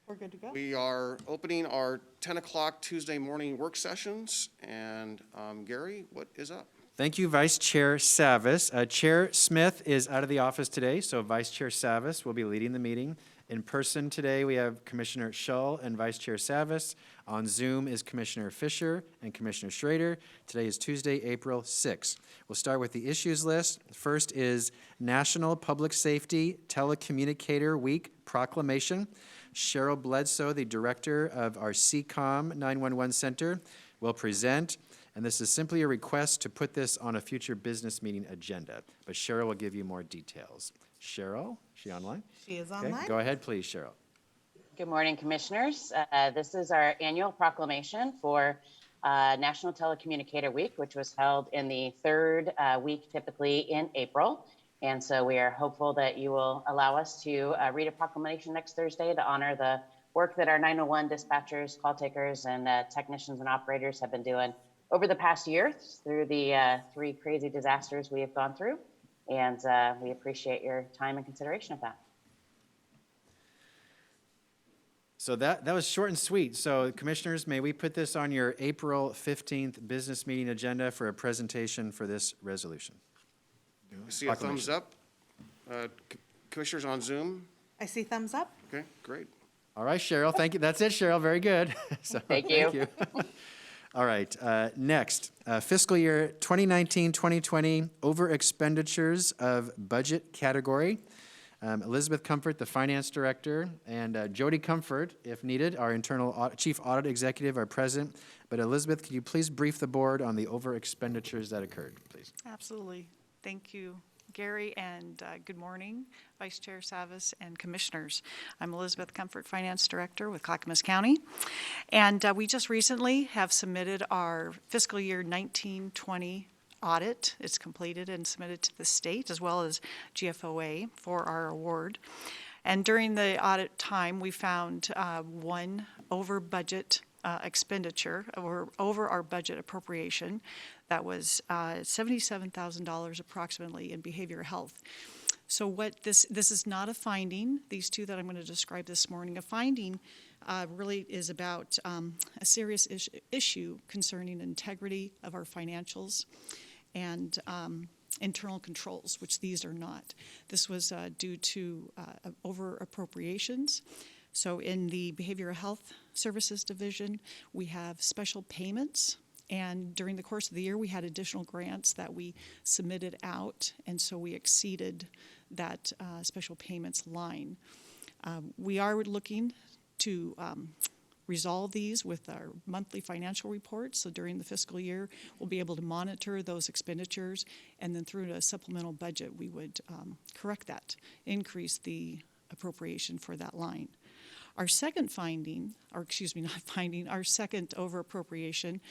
We're good to go. We are opening our 10 o'clock Tuesday morning work sessions. And Gary, what is up? Thank you, Vice Chair Savas. Chair Smith is out of the office today, so Vice Chair Savas will be leading the meeting. In person today, we have Commissioner Shull and Vice Chair Savas. On Zoom is Commissioner Fisher and Commissioner Schrader. Today is Tuesday, April 6th. We'll start with the issues list. First is National Public Safety Telecommunicator Week Proclamation. Cheryl Bledsoe, the director of our CCOM 911 Center, will present. And this is simply a request to put this on a future business meeting agenda. But Cheryl will give you more details. Cheryl, is she online? She is Okay, online. go ahead, please, Cheryl. Good morning, Commissioners. This is our annual proclamation for National Telecommunicator Week, which was held in the third week, typically in April. And so we are hopeful that you will allow us to read a proclamation next Thursday to honor the work that our 911 dispatchers, call takers, and technicians and operators have been doing over the past year through the 3 crazy disasters we have gone through. And we appreciate your time and consideration of that. So that was short and sweet. So Commissioners, may we put this on your April 15th business meeting agenda for a presentation for this resolution? I see a thumbs up. Commissioners on Zoom? I see thumbs up. Okay, great. All right, Cheryl, thank you. That's it, Cheryl, very good. So, Thank you. All right, next, fiscal year 2019-2020 over expenditures of budget category. Elizabeth Comfort, the finance director, and Jody Comfort, if needed, our internal chief audit executive are present. But Elizabeth, could you please brief the board on the over expenditures that occurred, please? Absolutely. Thank you, Gary, and good morning, Vice Chair Savas and Commissioners. I'm Elizabeth Comfort, Finance Director with Clackamas County, and we just recently have submitted our fiscal year 19-20 audit. It's completed and submitted to the state as well as GFOA for our award. And during the audit time, we found one over budget expenditure or over our budget appropriation that was $77,000 approximately in behavioral health. So what this is not a finding. These two that I'm going to describe this morning, a finding really is about a serious issue concerning integrity of our financials and internal controls, which these are not. This was due to over appropriations. So in the Behavioral Health Services Division, we have special payments. And during the course of the year, we had additional grants that we submitted out, and so we exceeded that special payments line. We are looking to resolve these with our monthly financial reports. So during the fiscal year, we'll be able to monitor those expenditures, and then through a supplemental budget, we would correct that, increase the appropriation for that line. Our second finding, or excuse me, not finding, our second over appropriation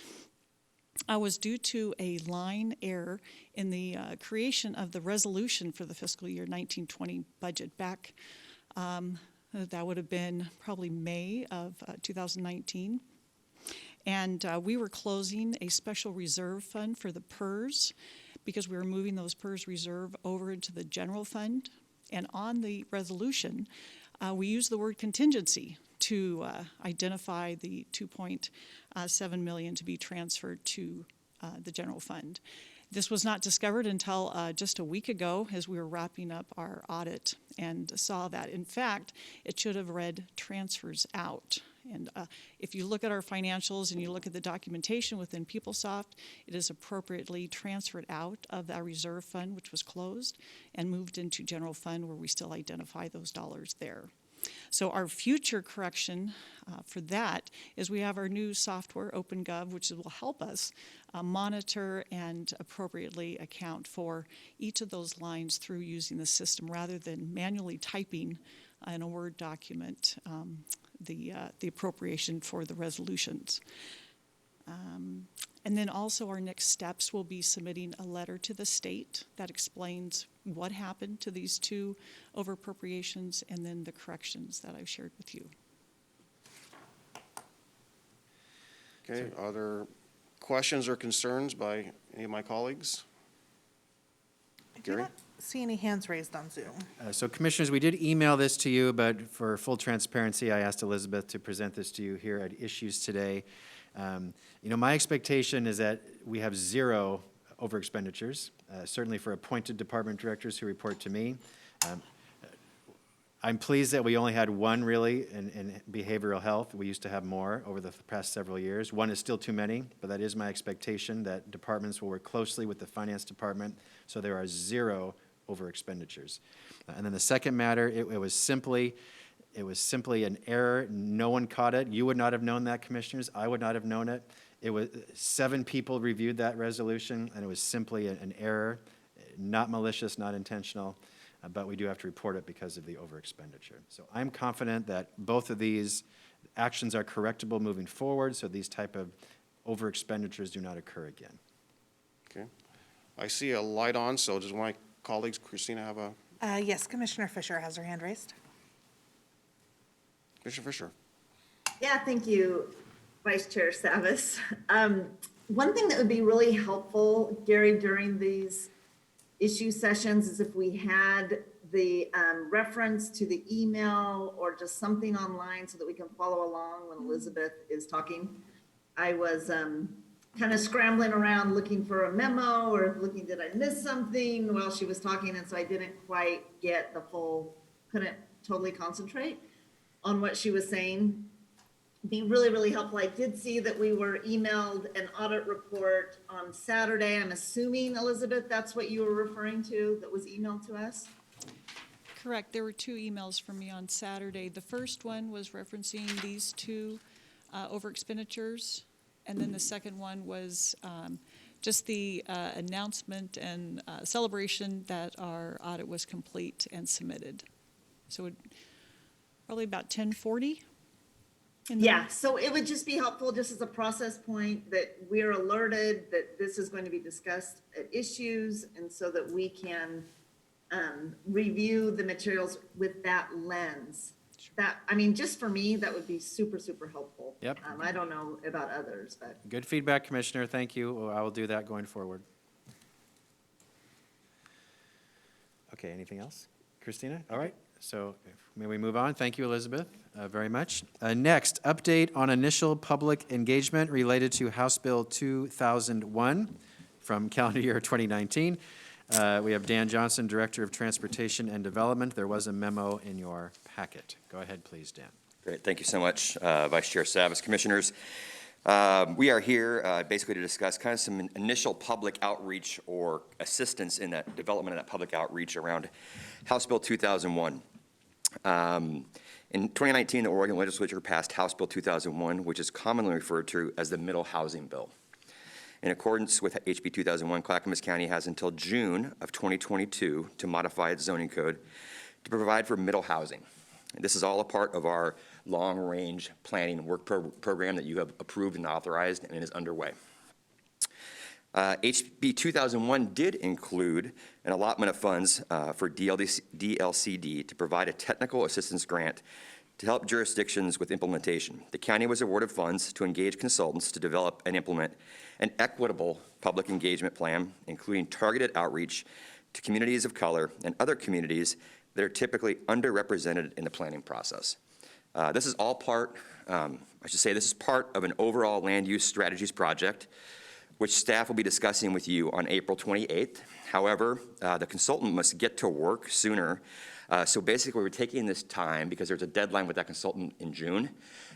was due to a line error in the creation of the resolution for the fiscal year 19-20 budget back. That would have been probably May of 2019. And we were closing a special reserve fund for the PERS because we were moving those PERS reserve over into the general fund. And on the resolution, we used the word contingency to identify the $2.7 million to be transferred to the general fund. This was not discovered until just a week ago as we were wrapping up our audit and saw that, in fact, it should have read transfers out. And if you look at our financials and you look at the documentation within PeopleSoft, it is appropriately transferred out of our reserve fund, which was closed, and moved into general fund where we still identify those dollars there. So our future correction for that is we have our new software, OpenGov, which will help us monitor and appropriately account for each of those lines through using the system rather than manually typing in a Word document the appropriation for the resolutions. And then also our next steps will be submitting a letter to the state that explains what happened to these two over appropriations and then the corrections that I've shared with you. Okay, are there questions or concerns by any of my colleagues? Gary? see any hands raised on Zoom. So Commissioners, we did email this to you, but for full transparency, I asked Elizabeth to present this to you here at Issues today. My expectation is that we have zero over expenditures, certainly for appointed department directors who report to me. I'm pleased that we only had one really in behavioral health. We used to have more over the past several years. One is still too many, but that is my expectation that departments will work closely with the finance department so there are zero over expenditures. And then the second matter, it was simply an error. No one caught it. You would not have known that, Commissioners. I would not have known it. It was 7 people reviewed that resolution, and it was simply an error, not malicious, not intentional, but we do have to report it because of the over expenditure. So I'm confident that both of these actions are correctable moving forward, so these type of over expenditures do not occur again. Okay. I see a light on, so does my colleagues, Christina, have a, Yes, Commissioner Fisher has her hand raised. Commissioner Fisher? Yeah, thank you, Vice Chair Savas. One thing that would be really helpful, Gary, during these issue sessions is if we had the reference to the email or just something online so that we can follow along when Elizabeth is talking. I was kind of scrambling around looking for a memo or looking, did I miss something while she was talking? And so I didn't quite get the full, couldn't totally concentrate on what she was saying. Be really, really helpful. I did see that we were emailed an audit report on Saturday. I'm assuming, Elizabeth, that's what you were referring to that was emailed to us? Correct. There were 2 emails from me on Saturday. The first one was referencing these 2 over expenditures, and then the second one was just the announcement and celebration that our audit was complete and submitted. So it, probably about 10:40. Yeah, so it would just be helpful just as a process point that we're alerted that this is going to be discussed at issues and so that we can review the materials with that lens. That, I mean, just for me, that would be super, super helpful. Yep. I don't know about others, but. Good feedback, Commissioner. Thank you. Well, I will do that going forward. Okay, anything else? Christina? All right. So may we move on? Thank you, Elizabeth, very much. Next, update on initial public engagement related to House Bill 2001 from calendar year 2019. We have Dan Johnson, Director of Transportation and Development. There was a memo in your packet. Go ahead, please, Dan. Great. Thank you so much, Vice Chair Savas, Commissioners. We are here basically to discuss kind of some initial public outreach or assistance in that development of that public outreach around House Bill 2001. In 2019, the Oregon Legislature passed House Bill 2001, which is commonly referred to as the Middle Housing Bill. In accordance with HB 2001, Clackamas County has until June of 2022 to modify its zoning code to provide for middle housing. And this is all a part of our long-range planning and work program that you have approved and authorized and is underway. HB 2001 did include an allotment of funds for DLCD to provide a technical assistance grant to help jurisdictions with implementation. The county was awarded funds to engage consultants to develop and implement an equitable public engagement plan, including targeted outreach to communities of color and other communities that are typically underrepresented in the planning process. This is all part, this is part of an overall land use strategies project, which staff will be discussing with you on April 28th. However, the consultant must get to work sooner. So basically, we're taking this time because there's a deadline with that consultant in June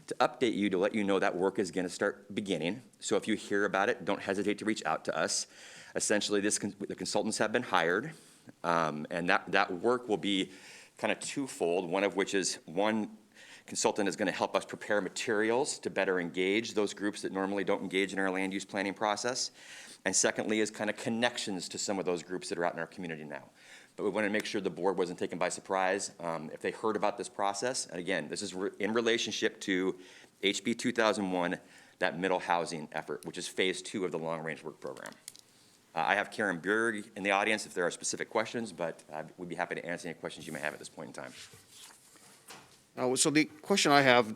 to update you, to let you know that work is going to start beginning. So if you hear about it, don't hesitate to reach out to us. Essentially, the consultants have been hired, and that work will be kind of twofold, one of which is one consultant is going to help us prepare materials to better engage those groups that normally don't engage in our land use planning process. And secondly is kind of connections to some of those groups that are out in our community now. But we wanted to make sure the board wasn't taken by surprise if they heard about this process. And again, this is in relationship to HB 2001, that middle housing effort, which is phase 2 of the long-range work program. I have Karen Bjerg in the audience if there are specific questions, but we'd be happy to answer any questions you may have at this point in time. So the question I have,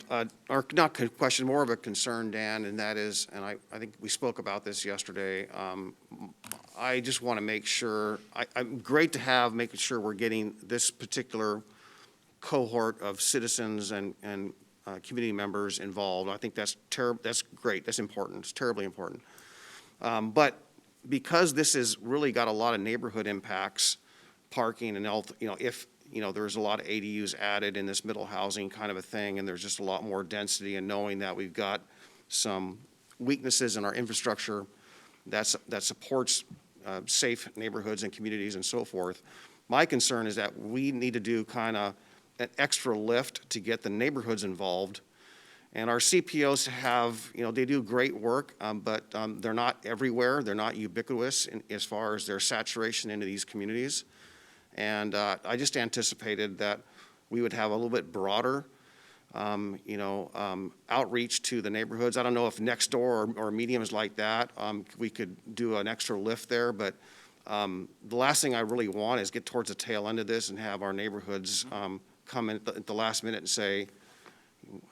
or not question, more of a concern, Dan, and that is, and I think we spoke about this yesterday. I just want to make sure, I'm great to have, making sure we're getting this particular cohort of citizens and community members involved. I think that's great, that's important, it's terribly important. But because this has really got a lot of neighborhood impacts, parking and, if, there's a lot of ADUs added in this middle housing kind of a thing, and there's just a lot more density, and knowing that we've got some weaknesses in our infrastructure that supports safe neighborhoods and communities and so forth. My concern is that we need to do kind of an extra lift to get the neighborhoods involved. And our CPOs have, they do great work, but they're not everywhere. They're not ubiquitous as far as their saturation into these communities. And I just anticipated that we would have a little bit broader, outreach to the neighborhoods. I don't know if next door or mediums like that, we could do an extra lift there, but the last thing I really want is get towards the tail end of this and have our neighborhoods come in at the last minute and say,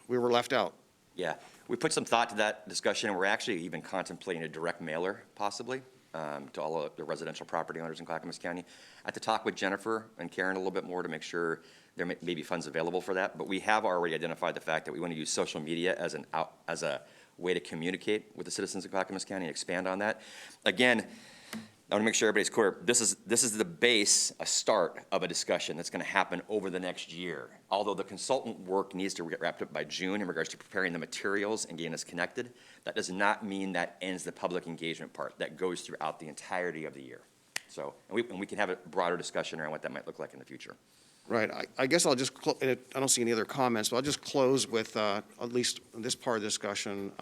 we were left out. Yeah, we put some thought to that discussion, and we're actually even contemplating a direct mailer, possibly, to all of the residential property owners in Clackamas County. I have to talk with Jennifer and Karen a little bit more to make sure there may be funds available for that, but we have already identified the fact that we want to use social media as a way to communicate with the citizens of Clackamas County and expand on that. Again, I want to make sure everybody's clear. This is the base, a start of a discussion that's going to happen over the next year. Although the consultant work needs to get wrapped up by June in regards to preparing the materials and getting us connected, that does not mean that ends the public engagement part. That goes throughout the entirety of the year. So, and we can have a broader discussion around what that might look like in the future. Right. I guess I'll just, I don't see any other comments, but I'll just close with at least this part of the discussion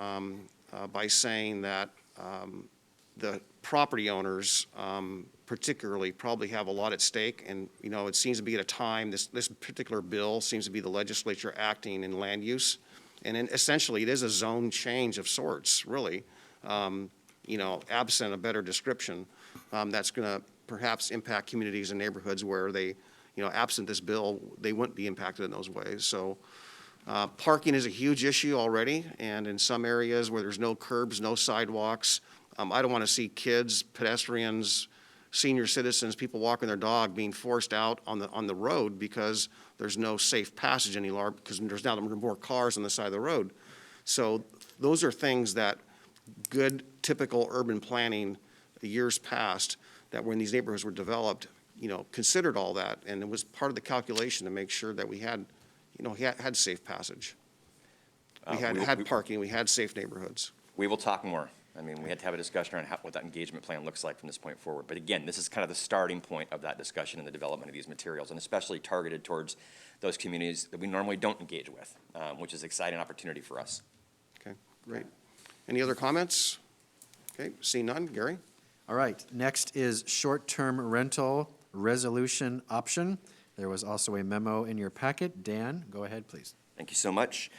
by saying that the property owners particularly probably have a lot at stake. And, it seems to be at a time, this particular bill seems to be the legislature acting in land use. And essentially, it is a zone change of sorts, really, absent a better description, that's going to perhaps impact communities and neighborhoods where they, absent this bill, they wouldn't be impacted in those ways. So parking is a huge issue already, and in some areas where there's no curbs, no sidewalks, I don't want to see kids, pedestrians, senior citizens, people walking their dog being forced out on the road because there's no safe passage any longer, because there's now more cars on the side of the road. So those are things that good, typical urban planning, the years past, that when these neighborhoods were developed, considered all that, and it was part of the calculation to make sure that we had, had safe passage. We had parking, we had safe neighborhoods. We will talk more. I mean, we had to have a discussion around what that engagement plan looks like from this point forward. But again, this is kind of the starting point of that discussion and the development of these materials, and especially targeted towards those communities that we normally don't engage with, which is an exciting opportunity for us. Okay, great. Any other comments? Okay, see none. Gary? All right, next is short-term rental resolution option. There was also a memo in your packet. Dan, go ahead, please. Thank you so much.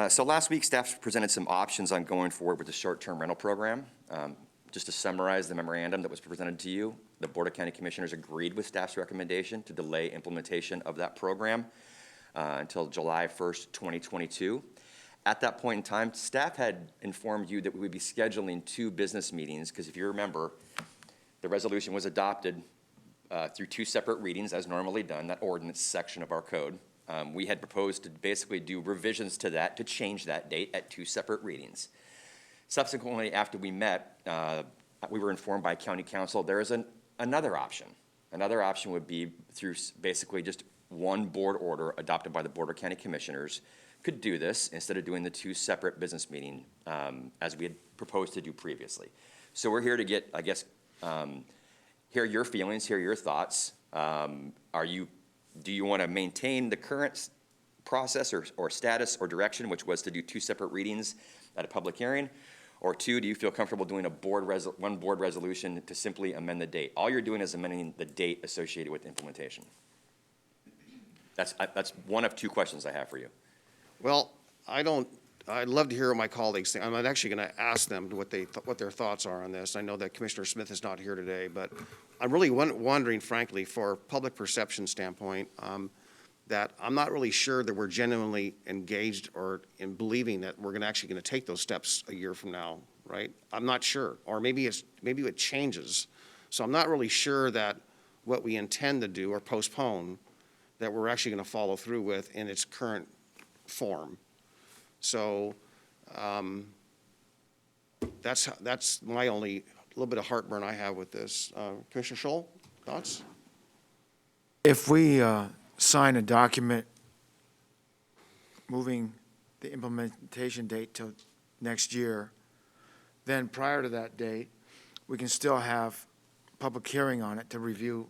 So last week, staff presented some options on going forward with the short-term rental program. Just to summarize the memorandum that was presented to you, the Board of County Commissioners agreed with staff's recommendation to delay implementation of that program until July 1st, 2022. At that point in time, staff had informed you that we would be scheduling 2 business meetings, because if you remember, the resolution was adopted through 2 separate readings as normally done, that ordinance section of our code. We had proposed to basically do revisions to that to change that date at 2 separate readings. Subsequently, after we met, we were informed by County Council there is another option. Another option would be through basically just one board order adopted by the Board of County Commissioners could do this instead of doing the 2 separate business meetings as we had proposed to do previously. So we're here to get, I guess, hear your feelings, hear your thoughts. Do you want to maintain the current process or status or direction, which was to do 2 separate readings at a public hearing? Or 2, do you feel comfortable doing one board resolution to simply amend the date? All you're doing is amending the date associated with implementation. That's one of 2 questions I have for you. Well, I'd love to hear what my colleagues think. I'm actually going to ask them what their thoughts are on this. I know that Commissioner Smith is not here today, but I'm really wondering, frankly, for public perception standpoint, that I'm not really sure that we're genuinely engaged or in believing that we're actually going to take those steps a year from now, right? I'm not sure, or maybe it changes. So I'm not really sure that what we intend to do or postpone, that we're actually going to follow through with in its current form. So that's my only little bit of heartburn I have with this. Commissioner Scholl, thoughts? If we sign a document moving the implementation date till next year, then prior to that date, we can still have public hearing on it to review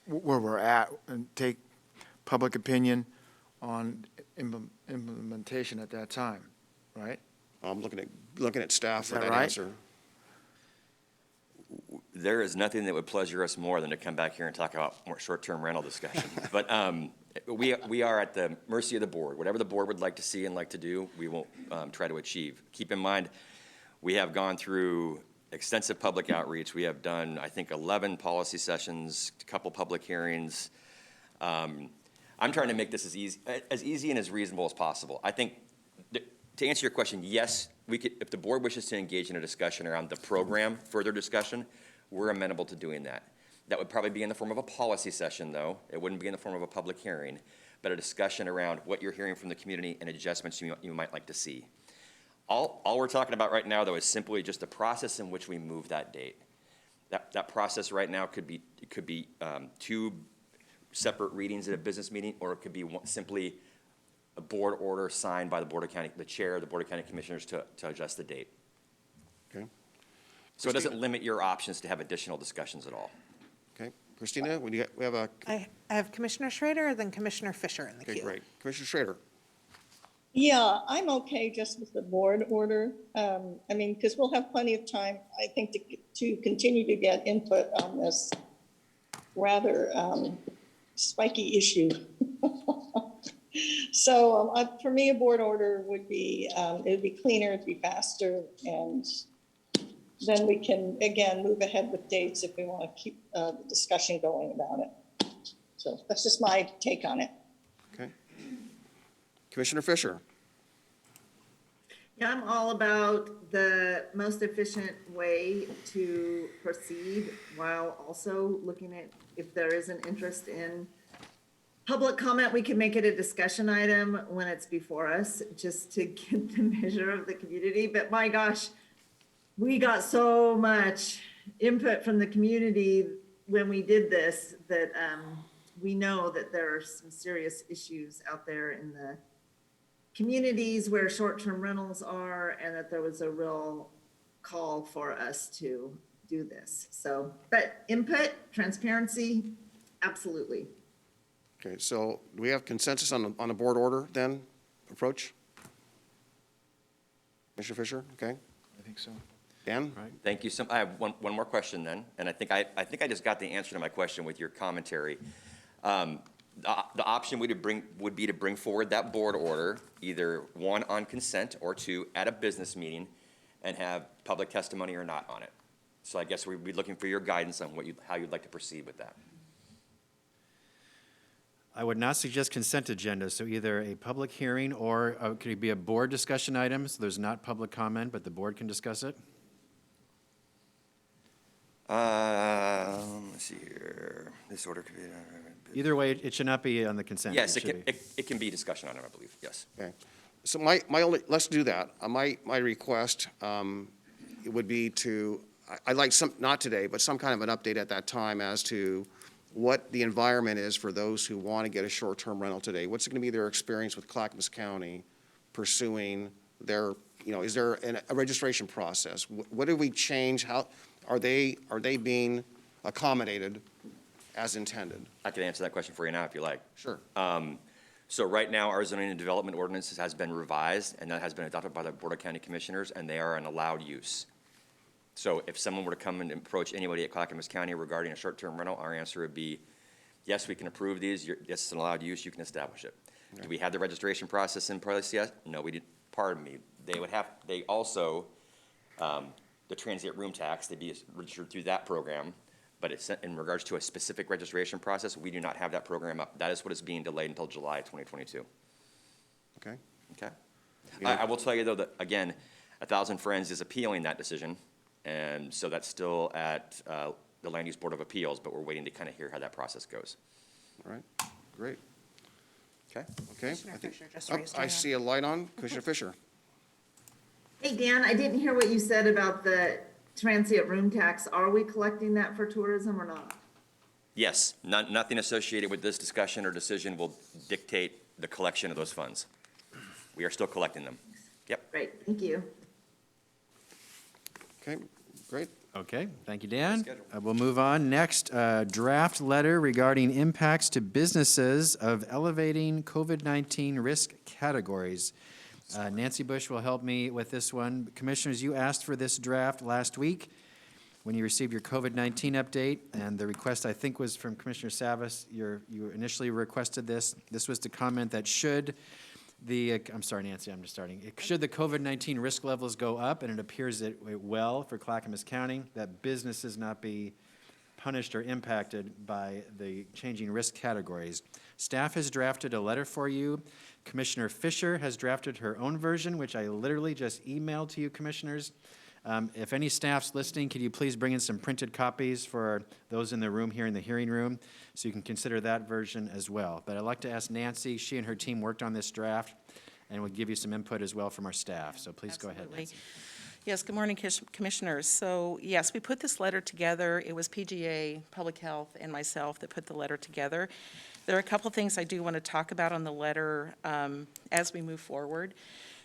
where we're at and take public opinion on implementation at that time, right? I'm looking at staff for that that right? answer. There is nothing that would pleasure us more than to come back here and talk about more short-term rental discussion. But we are at the mercy of the board. Whatever the board would like to see and like to do, we will try to achieve. Keep in mind, we have gone through extensive public outreach. We have done, I think, 11 policy sessions, a couple public hearings. I'm trying to make this as easy and as reasonable as possible. I think, to answer your question, yes, we could, if the board wishes to engage in a discussion around the program, further discussion, we're amenable to doing that. That would probably be in the form of a policy session, though. It wouldn't be in the form of a public hearing, but a discussion around what you're hearing from the community and adjustments you might like to see. All we're talking about right now, though, is simply just the process in which we move that date. That process right now could be two separate readings at a business meeting, or it could be simply a board order signed by the chair of the Board of County Commissioners to adjust the date. Okay. So it doesn't limit your options to have additional discussions at all. Okay. Christina, we have a, I have Commissioner Schrader, then Commissioner Fisher in the okay, queue. great. Commissioner Schrader. Yeah, I'm okay just with the board order. I mean, because we'll have plenty of time, I think, to continue to get input on this rather spiky issue. So for me, a board order would be, it would be cleaner, it'd be faster, and then we can, again, move ahead with dates if we want to keep the discussion going about it. So that's just my take on it. Okay. Commissioner Fisher. Yeah, I'm all about the most efficient way to proceed while also looking at if there is an interest in public comment. We can make it a discussion item when it's before us, just to get the measure of the community. But my gosh, we got so much input from the community when we did this that we know that there are some serious issues out there in the communities where short-term rentals are, and that there was a real call for us to do this. So, but input, transparency, absolutely. Okay, so do we have consensus on a board order then, approach? Commissioner Fisher, okay. I think so. Dan? Right. Thank you. I have one more question then, and I think I just got the answer to my question with your commentary. The option would be to bring forward that board order, either one on consent or two at a business meeting, and have public testimony or not on it. So I guess we'd be looking for your guidance on how you'd like to proceed with that. I would not suggest consent agenda, so either a public hearing or could it be a board discussion item, so there's not public comment, but the board can discuss it? Let's see here. This order could be. Either way, it should not be on the consent. Yes, should be. it can be discussion on it, I believe, yes. Okay. So my only, let's do that. My request it would be to, I'd like some, not today, but some kind of an update at that time as to what the environment is for those who want to get a short-term rental today. What's going to be their experience with Clackamas County pursuing their, is there a registration process? What did we change? How are they being accommodated as intended? I can answer that question for you now if you like. Sure. So right now, our zoning and development ordinance has been revised, and that has been adopted by the Board of County Commissioners, and they are an allowed use. So if someone were to come and approach anybody at Clackamas County regarding a short-term rental, our answer would be, yes, we can approve these. Yes, it's an allowed use. You can establish it. Okay. Do we have the registration process in place yet? No, we didn't. Pardon me. They also, the transient room tax, they'd be registered through that program. But it's in regards to a specific registration process, we do not have that program up. That is what is being delayed until July 2022. Okay. Okay. I will tell you, though, that, again, 1,000 Friends is appealing that decision. And so that's still at the Land Use Board of Appeals, but we're waiting to kind of hear how that process goes. All right, great. Okay? Okay. Commissioner I think- Fisher just oh, raised her I hand. see a light on. Commissioner Fisher. Hey, Dan, I didn't hear what you said about the transient room tax. Are we collecting that for tourism or not? Yes, nothing associated with this discussion or decision will dictate the collection of those funds. We are still collecting them. Yep. Great, thank you. Okay, great. Okay, thank you, Dan. Schedule. We'll move on. Next, draft letter regarding impacts to businesses of elevating COVID-19 risk categories. Nancy Bush will help me with this one. Commissioners, you asked for this draft last week when you received your COVID-19 update, and the request, I think, was from Commissioner Savas. You initially requested this. This was to comment that should the, I'm sorry, Nancy, I'm just starting. Should the COVID-19 risk levels go up, and it appears that it will for Clackamas County, that businesses not be punished or impacted by the changing risk categories. Staff has drafted a letter for you. Commissioner Fisher has drafted her own version, which I literally just emailed to you, commissioners. If any staff's listening, could you please bring in some printed copies for those in the room here in the hearing room, so you can consider that version as well. But I'd like to ask Nancy, she and her team worked on this draft, and we'll give you some input as well from our staff. So please go ahead, Absolutely. Nancy. Yes, good morning, Commissioners. So, yes, we put this letter together. It was PGA, Public Health, and myself that put the letter together. There are a couple things I do want to talk about on the letter as we move forward.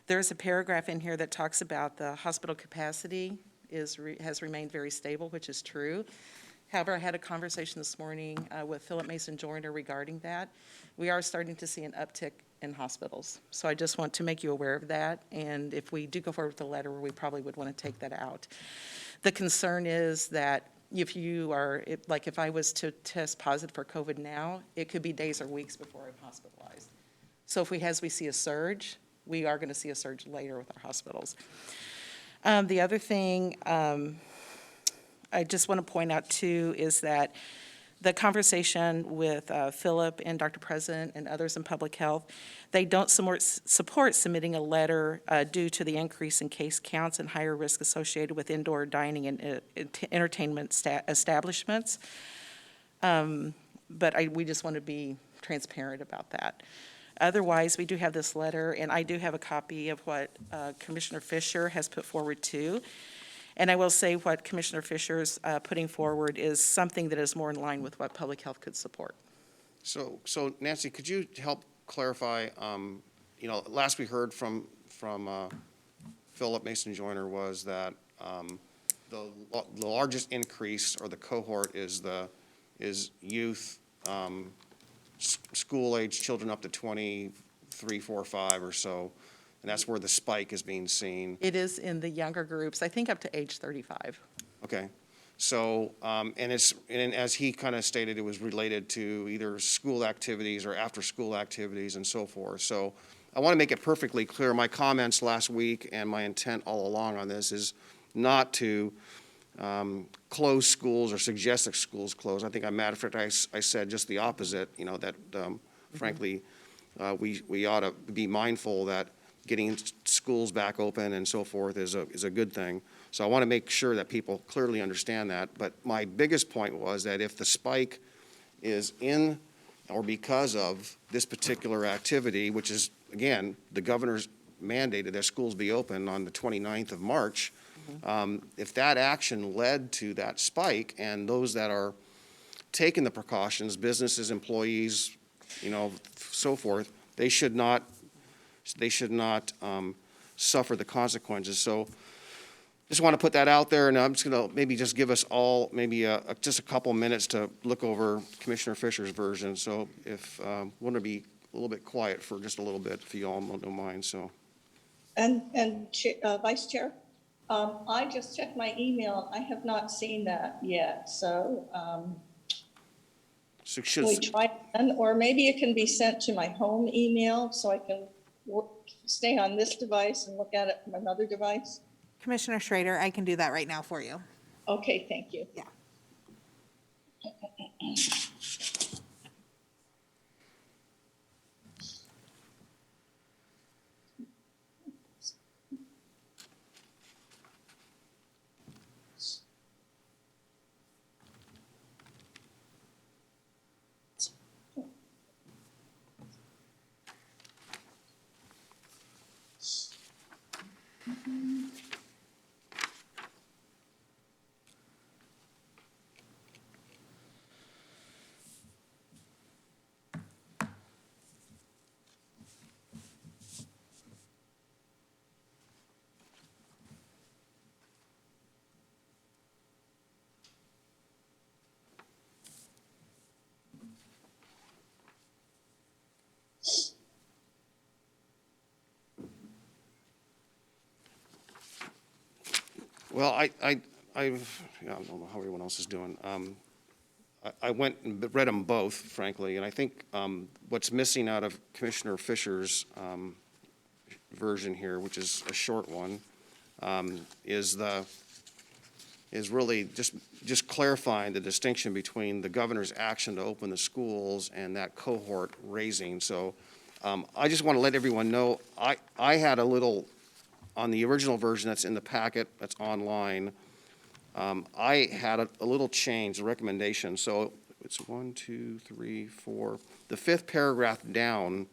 There's a paragraph in here that talks about the hospital capacity has remained very stable, which is true. However, I had a conversation this morning with Philip Mason Joyner regarding that. We are starting to see an uptick in hospitals. So I just want to make you aware of that. And if we do go forward with the letter, we probably would want to take that out. The concern is that if you are, if I was to test positive for COVID now, it could be days or weeks before I'm hospitalized. So if we see a surge, we are going to see a surge later with our hospitals. The other thing I just want to point out too is that the conversation with Philip and Dr. President and others in public health, they don't support submitting a letter due to the increase in case counts and higher risk associated with indoor dining and entertainment establishments. But we just want to be transparent about that. Otherwise, we do have this letter, and I do have a copy of what Commissioner Fisher has put forward too. And I will say what Commissioner Fisher's putting forward is something that is more in line with what public health could support. So Nancy, could you help clarify, last we heard from Philip Mason Joyner was that the largest increase or the cohort is youth, school-age children up to 23, 4, 5 or so, and that's where the spike is being seen. It is in the younger groups, I think up to age 35. Okay, so, and as he kind of stated, it was related to either school activities or after-school activities and so forth. So I want to make it perfectly clear, my comments last week and my intent all along on this is not to close schools or suggest that schools close. I think, matter of fact, I said just the opposite, that frankly, we ought to be mindful that getting schools back open and so forth is a good thing. So I want to make sure that people clearly understand that. But my biggest point was that if the spike is in or because of this particular activity, which is, again, the governor's mandated that schools be open on the 29th of March, if that action led to that spike and those that are taking the precautions, businesses, employees, so forth, they should not suffer the consequences. So just want to put that out there, and I'm just going to maybe just give us all maybe just a couple minutes to look over Commissioner Fisher's version. So if want to be a little bit quiet for just a little bit, if you all don't mind. So. And Vice Chair, I just checked my email. I have not seen that yet. So can we try again? Or maybe it can be sent to my home email so I can stay on this device and look at it from another device. Commissioner Schrader, I can do that right now for you. Okay, thank you. Yeah. Well, yeah, I don't know how everyone else is doing. I went and read them both, frankly, and I think what's missing out of Commissioner Fisher's version here, which is a short one, is really just clarifying the distinction between the governor's action to open the schools and that cohort raising. So I just want to let everyone know, I had a little, on the original version that's in the packet, that's online, I had a little change, a recommendation. So it's 1, 2, 3, 4. The fifth paragraph down,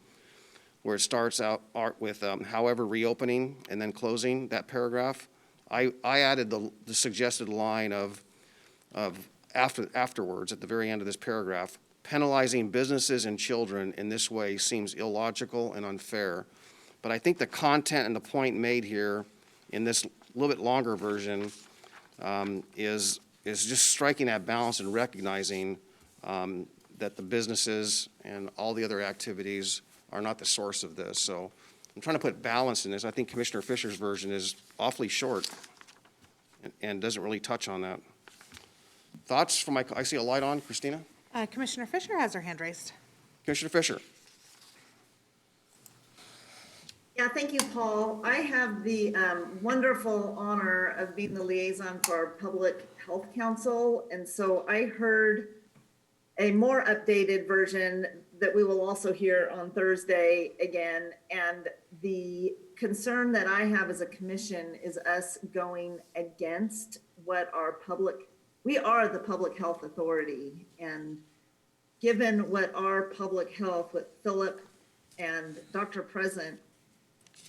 where it starts out with however reopening and then closing that paragraph, I added the suggested line of afterwards, at the very end of this paragraph, penalizing businesses and children in this way seems illogical and unfair. But I think the content and the point made here in this little bit longer version is just striking that balance and recognizing that the businesses and all the other activities are not the source of this. So I'm trying to put balance in this. I think Commissioner Fisher's version is awfully short and doesn't really touch on that. Thoughts from I see a light on, Christina? Commissioner Fisher has her hand raised. Commissioner Fisher. Yeah, thank you, Paul. I have the wonderful honor of being the liaison for our Public Health Council. And so I heard a more updated version that we will also hear on Thursday again. And the concern that I have as a commission is us going against what we are the public health authority. And given what our public health, what Philip and Dr. Present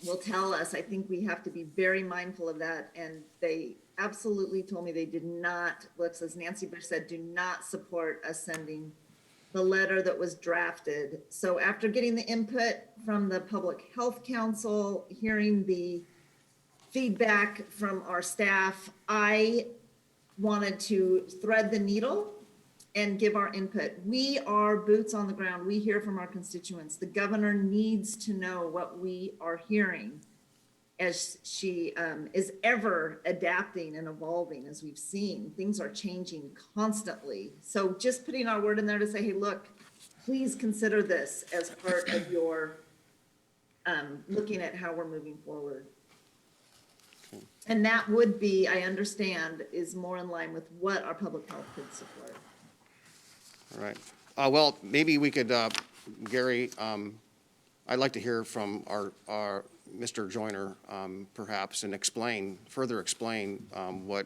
will tell us, I think we have to be very mindful of that. And they absolutely told me they did not, as Nancy Bush said, do not support us sending the letter that was drafted. So after getting the input from the Public Health Council, hearing the feedback from our staff, I wanted to thread the needle and give our input. We are boots on the ground. We hear from our constituents. The governor needs to know what we are hearing as she is ever adapting and evolving. As we've seen, things are changing constantly. So just putting our word in there to say, hey, look, please consider this as part of your looking at how we're moving forward. And that would be, I understand, is more in line with what our public health could support. All right. Well, maybe we could, Gary, I'd like to hear from our Mr. Joyner, perhaps, and further explain what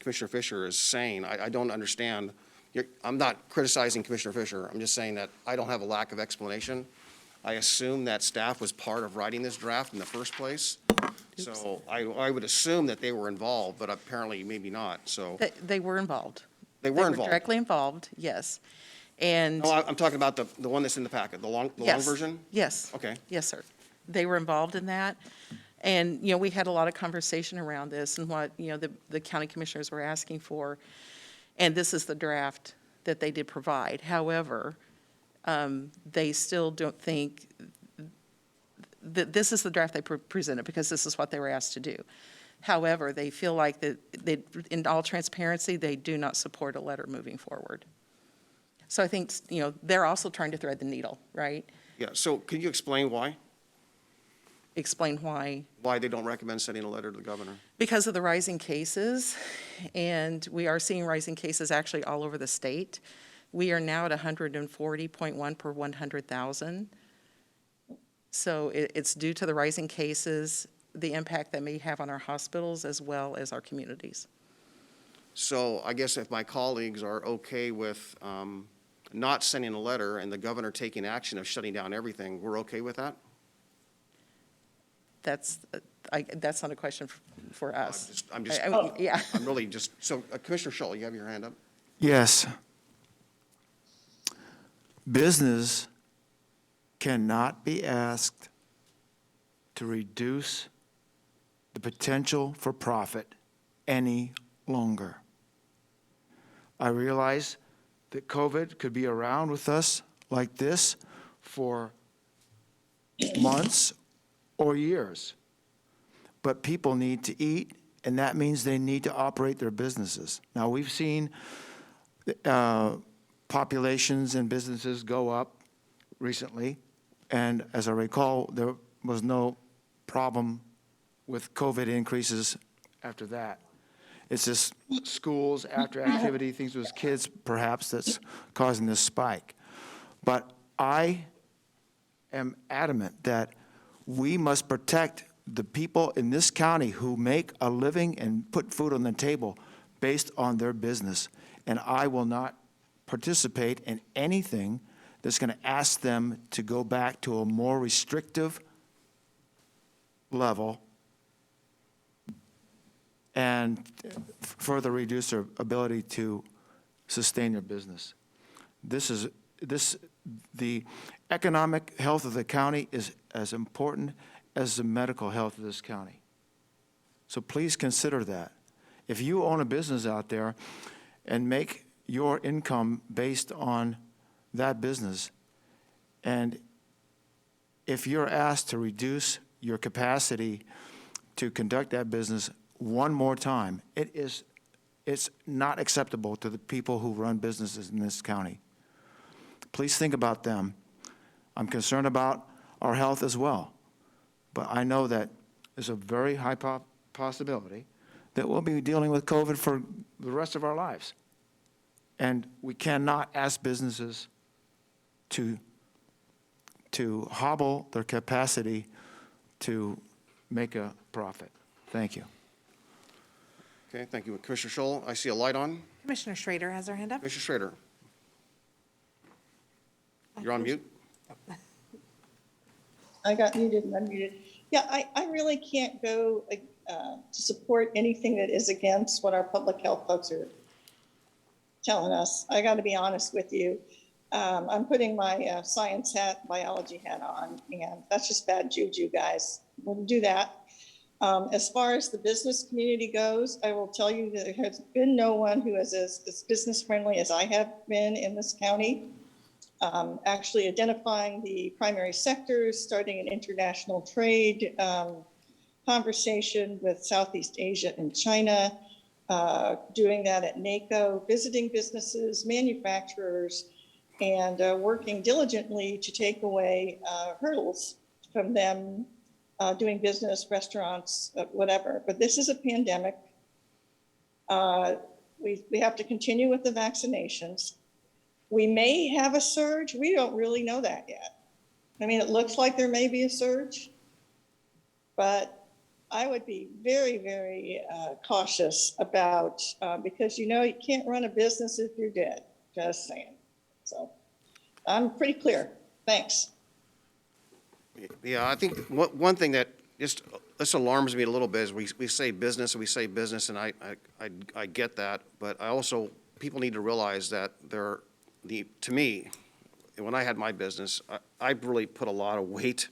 Commissioner Fisher is saying. I don't understand. I'm not criticizing Commissioner Fisher. I'm just saying that I don't have a lack of explanation. I assume that staff was part of writing this draft in the first place. So I would assume that they were involved, but apparently maybe not, so. They were involved. They were involved? Directly involved, yes. And. No, I'm talking about the one that's in the packet, the long version? Yes. Okay. Yes, sir. They were involved in that. And, we had a lot of conversation around this and what, the county commissioners were asking for. And this is the draft that they did provide. However, they still don't think that this is the draft they presented because this is what they were asked to do. However, they feel like that in all transparency, they do not support a letter moving forward. So I think, they're also trying to thread the needle, right? Yeah, so can you explain why? Explain why. Why they don't recommend sending a letter to the governor? Because of the rising cases, and we are seeing rising cases actually all over the state. We are now at 140.1 per 100,000. So it's due to the rising cases, the impact that may have on our hospitals as well as our communities. So I guess if my colleagues are okay with not sending a letter and the governor taking action of shutting down everything, we're okay with that? That's not a question for us. I'm just, Yeah. I'm really just, so Commissioner Schull, you have your hand up? Yes. Business cannot be asked to reduce the potential for profit any longer. I realize that COVID could be around with us like this for months or years, but people need to eat and that means they need to operate their businesses. Now, we've seen populations and businesses go up recently, and as I recall, there was no problem with COVID increases after that. It's just schools, after activity, things with kids perhaps that's causing this spike. But I am adamant that we must protect the people in this county who make a living and put food on the table based on their business. And I will not participate in anything that's going to ask them to go back to a more restrictive level and further reduce their ability to sustain their business. The economic health of the county is as important as the medical health of this county. So please consider that. If you own a business out there and make your income based on that business, and if you're asked to reduce your capacity to conduct that business one more time, it's not acceptable to the people who run businesses in this county. Please think about them. I'm concerned about our health as well, but I know that there's a very high possibility that we'll be dealing with COVID for the rest of our lives. And we cannot ask businesses to hobble their capacity to make a profit. Thank you. Okay, thank you. Commissioner Scholl, I see a light on. Commissioner Schrader has her hand up. Commissioner Schrader. You're on mute. I got muted and unmuted. Yeah, I really can't go to support anything that is against what our public health folks are telling us. I got to be honest with you. I'm putting my science hat, biology hat on, and that's just bad juju, guys. Wouldn't do that. As far as the business community goes, I will tell you that there has been no one who is as business friendly as I have been in this county. Actually identifying the primary sectors, starting an international trade conversation with Southeast Asia and China, doing that at NACO, visiting businesses, manufacturers, and working diligently to take away hurdles from them doing business, restaurants, whatever. But this is a pandemic. We have to continue with the vaccinations. We may have a surge. We don't really know that yet. I mean, it looks like there may be a surge, but I would be very, very cautious about, because you can't run a business if you're dead, just saying. So I'm pretty clear. Thanks. Yeah, I think one thing that just this alarms me a little bit is we say business and I get that, but I also, people need to realize that to me, when I had my business, I really put a lot of weight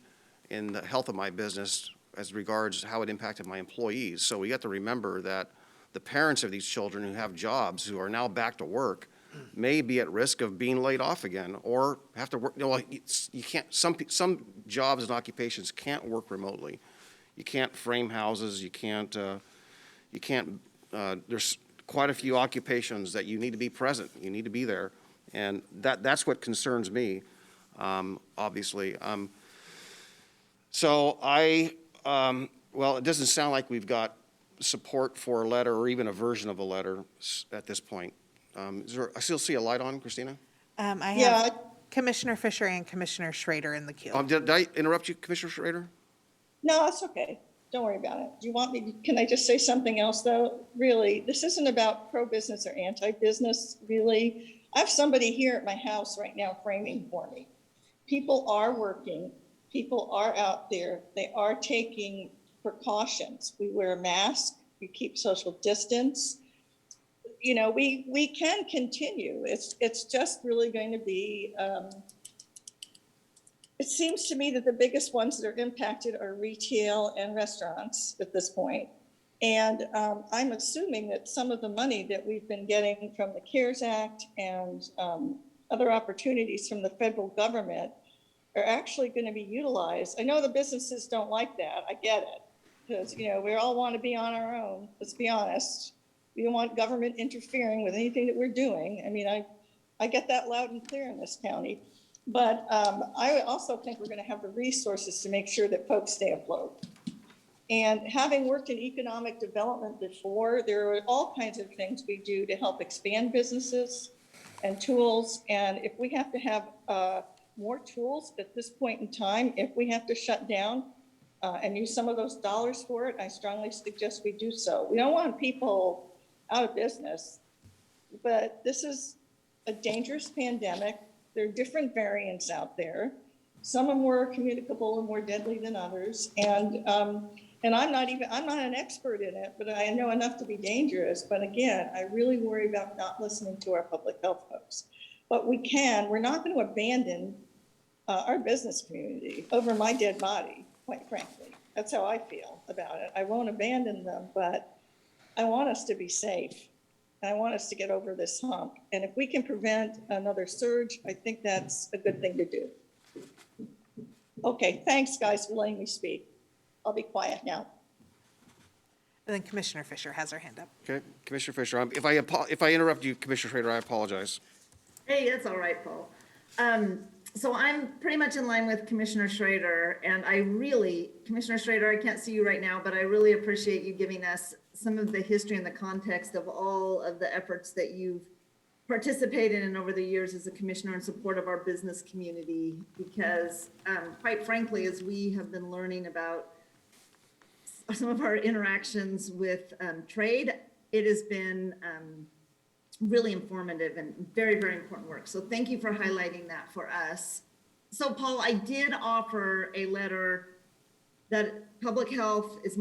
in the health of my business as regards how it impacted my employees. So we have to remember that the parents of these children who have jobs, who are now back to work, may be at risk of being laid off again or have to work. You can't, some jobs and occupations can't work remotely. You can't frame houses, there's quite a few occupations that you need to be present, you need to be there. And that's what concerns me, obviously. So well, it doesn't sound like we've got support for a letter or even a version of a letter at this point. I still see a light on, Christina? I have Commissioner Fisher and Commissioner Schrader in the queue. Did I interrupt you, Commissioner Schrader? No, that's okay. Don't worry about it. Do you want me, can I just say something else though? Really, this isn't about pro-business or anti-business, really. I have somebody here at my house right now framing for me. People are working. People are out there. They are taking precautions. We wear a mask. We keep social distance. We can continue. It's just really going to be, it seems to me that the biggest ones that are impacted are retail and restaurants at this point. And I'm assuming that some of the money that we've been getting from the CARES Act and other opportunities from the federal government are actually going to be utilized. I know the businesses don't like that. I get it, because, you know, we all want to be on our own, let's be honest. We don't want government interfering with anything that we're doing. I mean, I get that loud and clear in this county. But I also think we're going to have the resources to make sure that folks stay afloat. And having worked in economic development before, there are all kinds of things we do to help expand businesses and tools. And if we have to have more tools at this point in time, if we have to shut down and use some of those dollars for it, I strongly suggest we do so. We don't want people out of business, but this is a dangerous pandemic. There are different variants out there. Some are more communicable and more deadly than others. And I'm not an expert in it, but I know enough to be dangerous. But again, I really worry about not listening to our public health folks. But we're not going to abandon our business community over my dead body, quite frankly. That's how I feel about it. I won't abandon them, but I want us to be safe. And I want us to get over this hump. And if we can prevent another surge, I think that's a good thing to do. Okay, thanks, guys, for letting me speak. I'll be quiet now. And then Commissioner Fisher has her hand up. Okay, Commissioner Fisher, if I interrupt you, Commissioner Schrader, I apologize. Hey, that's all right, Paul. So I'm pretty much in line with Commissioner Schrader, and Commissioner Schrader, I can't see you right now, but I really appreciate you giving us some of the history and the context of all of the efforts that you've participated in over the years as a commissioner in support of our business community, because quite frankly, as we have been learning about some of our interactions with trade, it has been really informative and very, very important work. So thank you for highlighting that for us. So Paul, I did offer a letter that public health is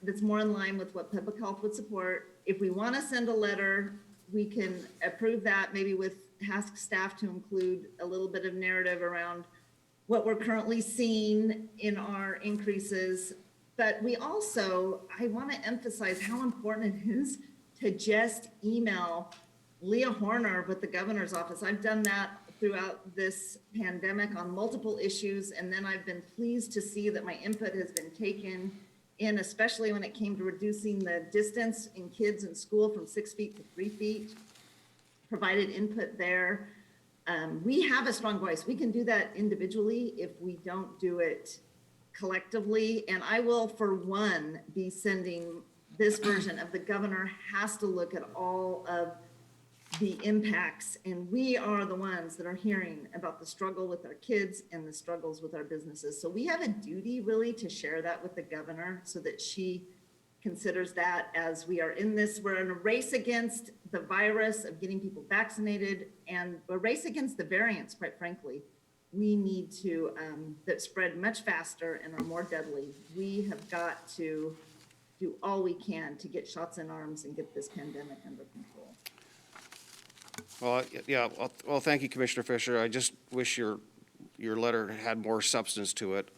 that's more in line with what public health would support. If we want to send a letter, we can approve that, maybe ask staff to include a little bit of narrative around what we're currently seeing in our increases. But I want to emphasize how important it is to just email Leah Horner with the governor's office. I've done that throughout this pandemic on multiple issues, and then I've been pleased to see that my input has been taken in, especially when it came to reducing the distance in kids in school from 6 feet to 3 feet, provided input there. We have a strong voice. We can do that individually if we don't do it collectively. And I will, for one, be sending this version of the governor has to look at all of the impacts, and we are the ones that are hearing about the struggle with our kids and the struggles with our businesses. So we have a duty really to share that with the governor so that she considers that as we're in a race against the virus of getting people vaccinated and a race against the variants, quite frankly. We need to, that spread much faster and are more deadly. We have got to do all we can to get shots in arms and get this pandemic under control. Well, yeah, well, thank you, Commissioner Fisher. I just wish your letter had more substance to it.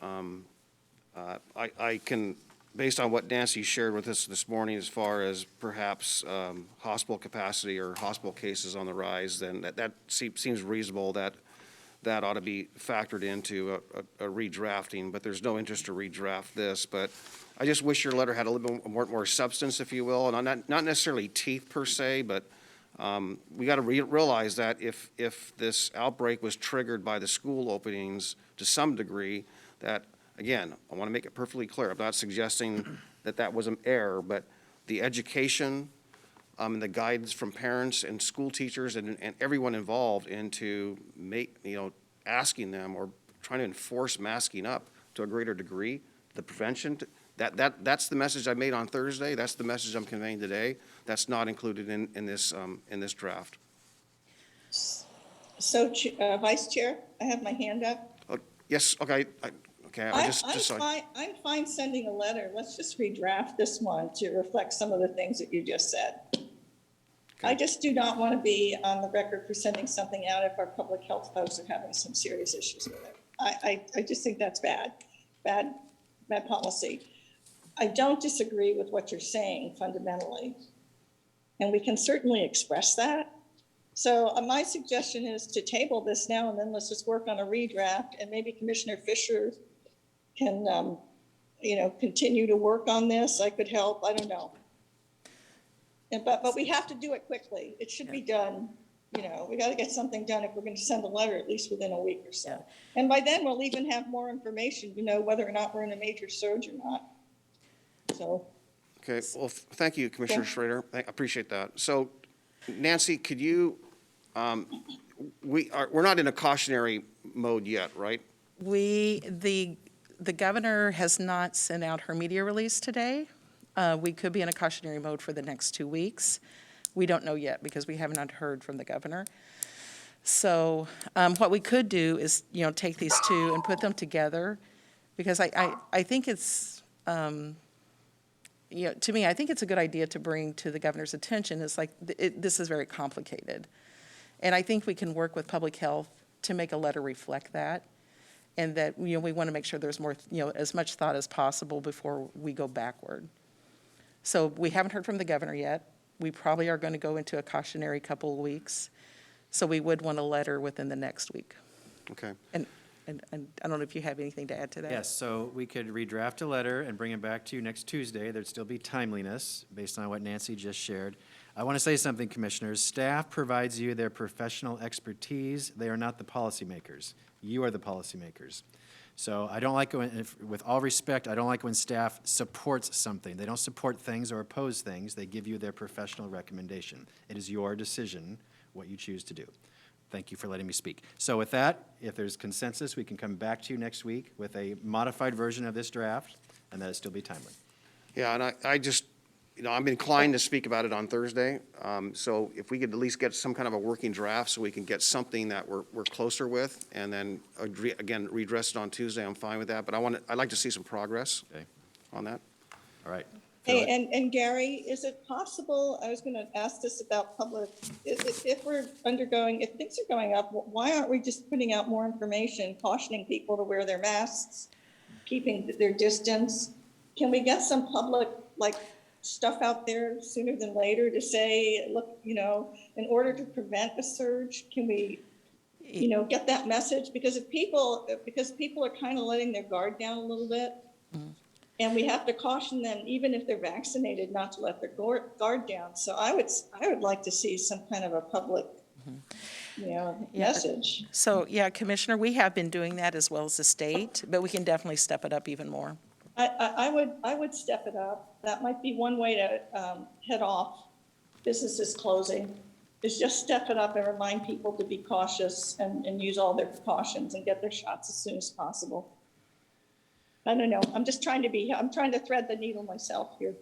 I can, based on what Nancy shared with us this morning as far as perhaps hospital capacity or hospital cases on the rise, then that seems reasonable that ought to be factored into a redrafting, but there's no interest to redraft this. But I just wish your letter had a little bit more substance, if you will, and not necessarily teeth per se, but we got to realize that if this outbreak was triggered by the school openings to some degree, that, again, I want to make it perfectly clear, I'm not suggesting that was an error, but the education and the guidance from parents and school teachers and everyone involved into asking them or trying to enforce masking up to a greater degree, the prevention, that's the message I made on Thursday. That's the message I'm conveying today. That's not included in this draft. So, Vice Chair, I have my hand up. Yes, okay. I'm fine sending a letter. Let's just redraft this one to reflect some of the things that you just said. Okay. I just do not want to be on the record for sending something out if our public health folks are having some serious issues with it. I just think that's bad policy. I don't disagree with what you're saying fundamentally, and we can certainly express that. So my suggestion is to table this now, and then let's just work on a redraft, and maybe Commissioner Fisher can continue to work on this. I could help. I don't know. But we have to do it quickly. It should be done. We got to get something done if we're going to send a letter, at least within a week or so. And by then we'll even have more information, whether or not we're in a major surge or not. So. Okay, well, thank you, Commissioner Schrader. I appreciate that. So Nancy, could you, we're not in a cautionary mode yet, right? The governor has not sent out her media release today. We could be in a cautionary mode for the next 2 weeks. We don't know yet because we have not heard from the governor. So what we could do is, take these two and put them together, because I think it's, to me, I think it's a good idea to bring to the governor's attention. It's like, this is very complicated. And I think we can work with public health to make a letter reflect that. And that, we want to make sure there's more, as much thought as possible before we go backward. So we haven't heard from the governor yet. We probably are going to go into a cautionary couple of weeks. So we would want a letter within the next week. Okay. And I don't know if you have anything to add to that. Yes, so we could redraft a letter and bring it back to you next Tuesday. There'd still be timeliness based on what Nancy just shared. I want to say something, Commissioners. Staff provides you their professional expertise. They are not the policymakers. You are the policymakers. So I don't like when, with all respect, I don't like when staff supports something. They don't support things or oppose things. They give you their professional recommendation. It is your decision what you choose to do. Thank you for letting me speak. So with that, if there's consensus, we can come back to you next week with a modified version of this draft, and that it still be timely. Yeah, and I just, I'm inclined to speak about it on Thursday. So if we could at least get some kind of a working draft so we can get something that we're closer with, and then again, redress it on Tuesday, I'm fine with that. But I'd like to see some progress Okay. on that. All right. Hey, and Gary, is it possible, I was going to ask this about public, if things are going up, why aren't we just putting out more information, cautioning people to wear their masks, keeping their distance? Can we get some public, stuff out there sooner than later to say, look, in order to prevent a surge, can we, get that message? Because people are kind of letting their guard down a little bit. And we have to caution them, even if they're vaccinated, not to let their guard down. So I would like to see some kind of a public, message. So, Commissioner, we have been doing that as well as the state, but we can definitely step it up even more. I would step it up. That might be one way to head off businesses closing, is just step it up and remind people to be cautious and use all their precautions and get their shots as soon as possible. I don't know. I'm trying to thread the needle myself here.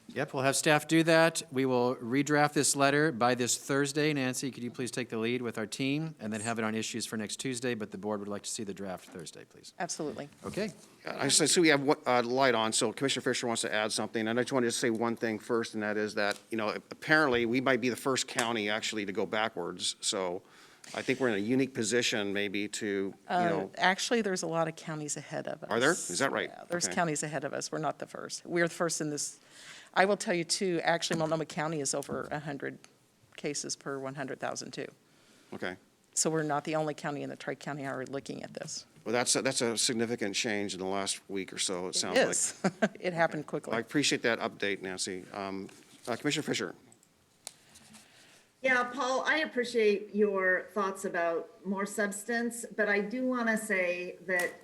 Yep, we'll have staff do that. We will redraft this letter by this Thursday. Nancy, could you please take the lead with our team and then have it on issues for next Tuesday, but the board would like to see the draft Thursday, please. Absolutely. Okay. I see we have light on, so Commissioner Fisher wants to add something. And I just wanted to say one thing first, and that is that, apparently we might be the first county actually to go backwards. So I think we're in a unique position maybe to, Actually, there's a lot of counties ahead of us. Are there? Is that right? Yeah, there's Okay. counties ahead of us. We're not the first. We're the first in this. I will tell you, too, actually, Multnomah County is over 100 cases per 100,000, too. Okay. So we're not the only county in the Tri-County area looking at this. Well, that's a significant change in the last week or so, it sounds It like. is. It happened quickly. I appreciate that update, Nancy. Commissioner Fisher. Yeah, Paul, I appreciate your thoughts about more substance, but I do want to say that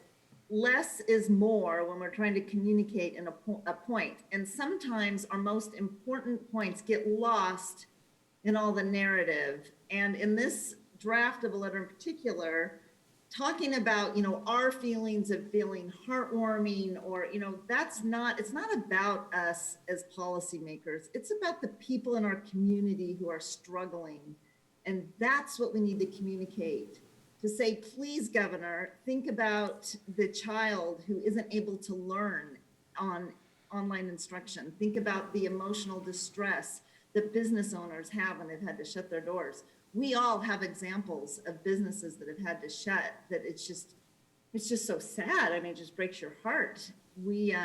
less is more when we're trying to communicate in a point. And sometimes our most important points get lost in all the narrative. And in this draft of a letter in particular, talking about, our feelings of feeling heartwarming or, it's not about us as policymakers. It's about the people in our community who are struggling. And that's what we need to communicate. To say, please, Governor, think about the child who isn't able to learn on online instruction. Think about the emotional distress that business owners have when they've had to shut their doors. We all have examples of businesses that have had to shut, that it's just so sad. I mean, it just breaks your heart. We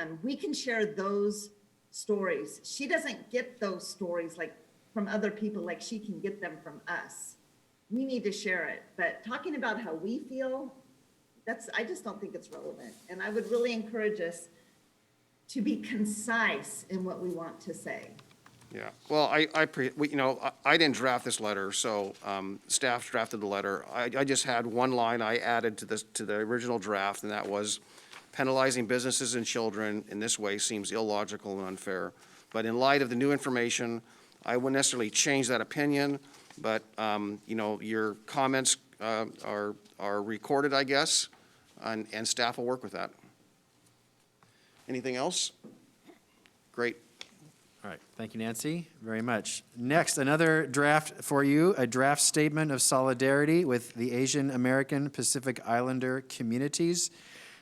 can share those stories. She doesn't get those stories from other people like she can get them from us. We need to share it. But talking about how we feel, I just don't think it's relevant. And I would really encourage us to be concise in what we want to say. Yeah, well, I didn't draft this letter, so staff drafted the letter. I just had one line I added to the original draft, and that was penalizing businesses and children in this way seems illogical and unfair. But in light of the new information, I wouldn't necessarily change that opinion, but, your comments are recorded, I guess, and staff will work with that. Anything else? Great. All right, thank you, Nancy, very much. Next, another draft for you, a draft statement of solidarity with the Asian American Pacific Islander communities.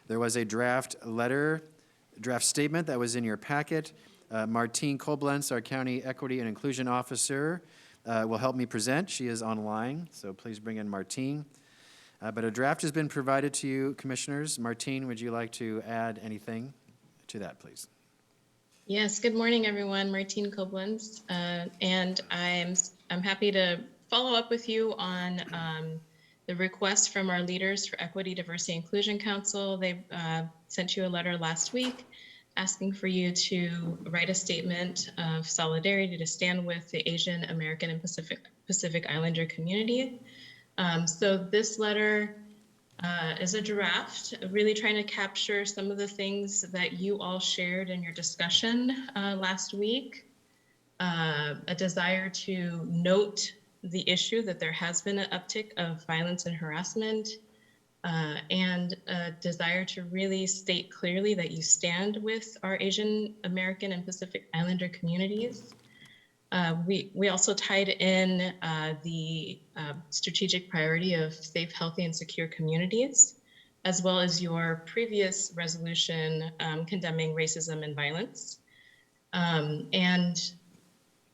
There was a draft statement that was in your packet. Martine Koblenz, our County Equity and Inclusion Officer, will help me present. She is online, so please bring in Martine. But a draft has been provided to you, Commissioners. Martine, would you like to add anything to that, please? Yes, good morning, everyone. Martine Koblenz, and I'm happy to follow up with you on the request from our leaders for Equity, Diversity, Inclusion Council. They sent you a letter last week asking for you to write a statement of solidarity to stand with the Asian American and Pacific Islander community. So this letter is a draft, really trying to capture some of the things that you all shared in your discussion last week. A desire to note the issue that there has been an uptick of violence and harassment, and a desire to really state clearly that you stand with our Asian American and Pacific Islander communities. We also tied in the strategic priority of safe, healthy, and secure communities, as well as your previous resolution condemning racism and violence,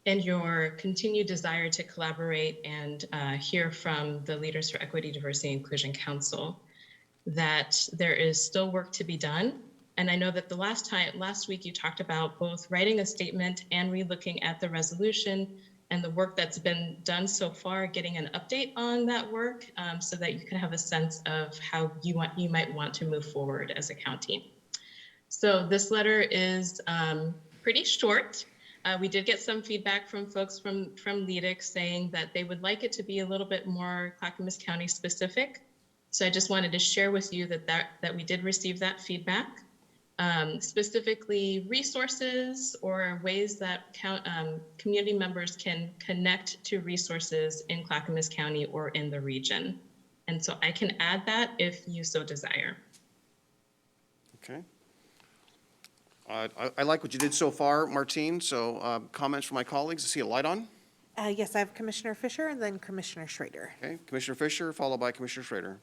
and your continued desire to collaborate and hear from the Leaders for Equity, Diversity, and Inclusion Council that there is still work to be done. And I know that last week you talked about both writing a statement and re-looking at the resolution and the work that's been done so far, getting an update on that work so that you can have a sense of how you might want to move forward as a county. So this letter is pretty short. We did get some feedback from folks from LEDIC saying that they would like it to be a little bit more Clackamas County specific. So I just wanted to share with you that we did receive that feedback. Specifically resources or ways that community members can connect to resources in Clackamas County or in the region. And so I can add that if you so desire. Okay. I like what you did so far, Martine, so comments from my colleagues. I see a light on. Yes, I have Commissioner Fisher and then Commissioner Schrader. Okay, Commissioner Fisher, followed by Commissioner Schrader.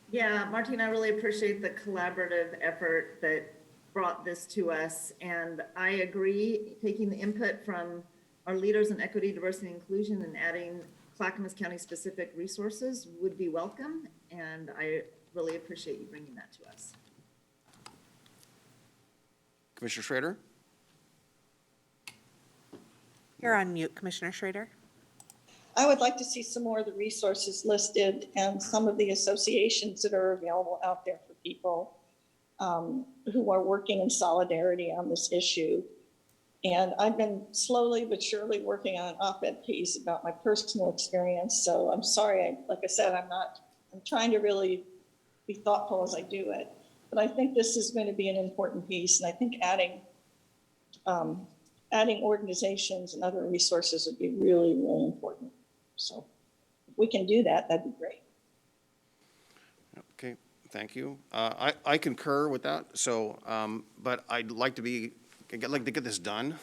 Yeah, Martine, I really appreciate the collaborative effort that brought this to us. And I agree, taking the input from our leaders in equity, diversity, and inclusion and adding Clackamas County specific resources would be welcome. And I really appreciate you bringing that to us. Commissioner Schrader? You're on mute, Commissioner Schrader. I would like to see some more of the resources listed and some of the associations that are available out there for people who are working in solidarity on this issue. And I've been slowly but surely working on an op-ed piece about my personal experience. So I'm sorry, like I said, I'm trying to really be thoughtful as I do it. But I think this is going to be an important piece. And I think adding organizations and other resources would be really, really important. So if we can do that, that'd be great. Okay, thank you. I concur with that. So, but I'd like to get this done.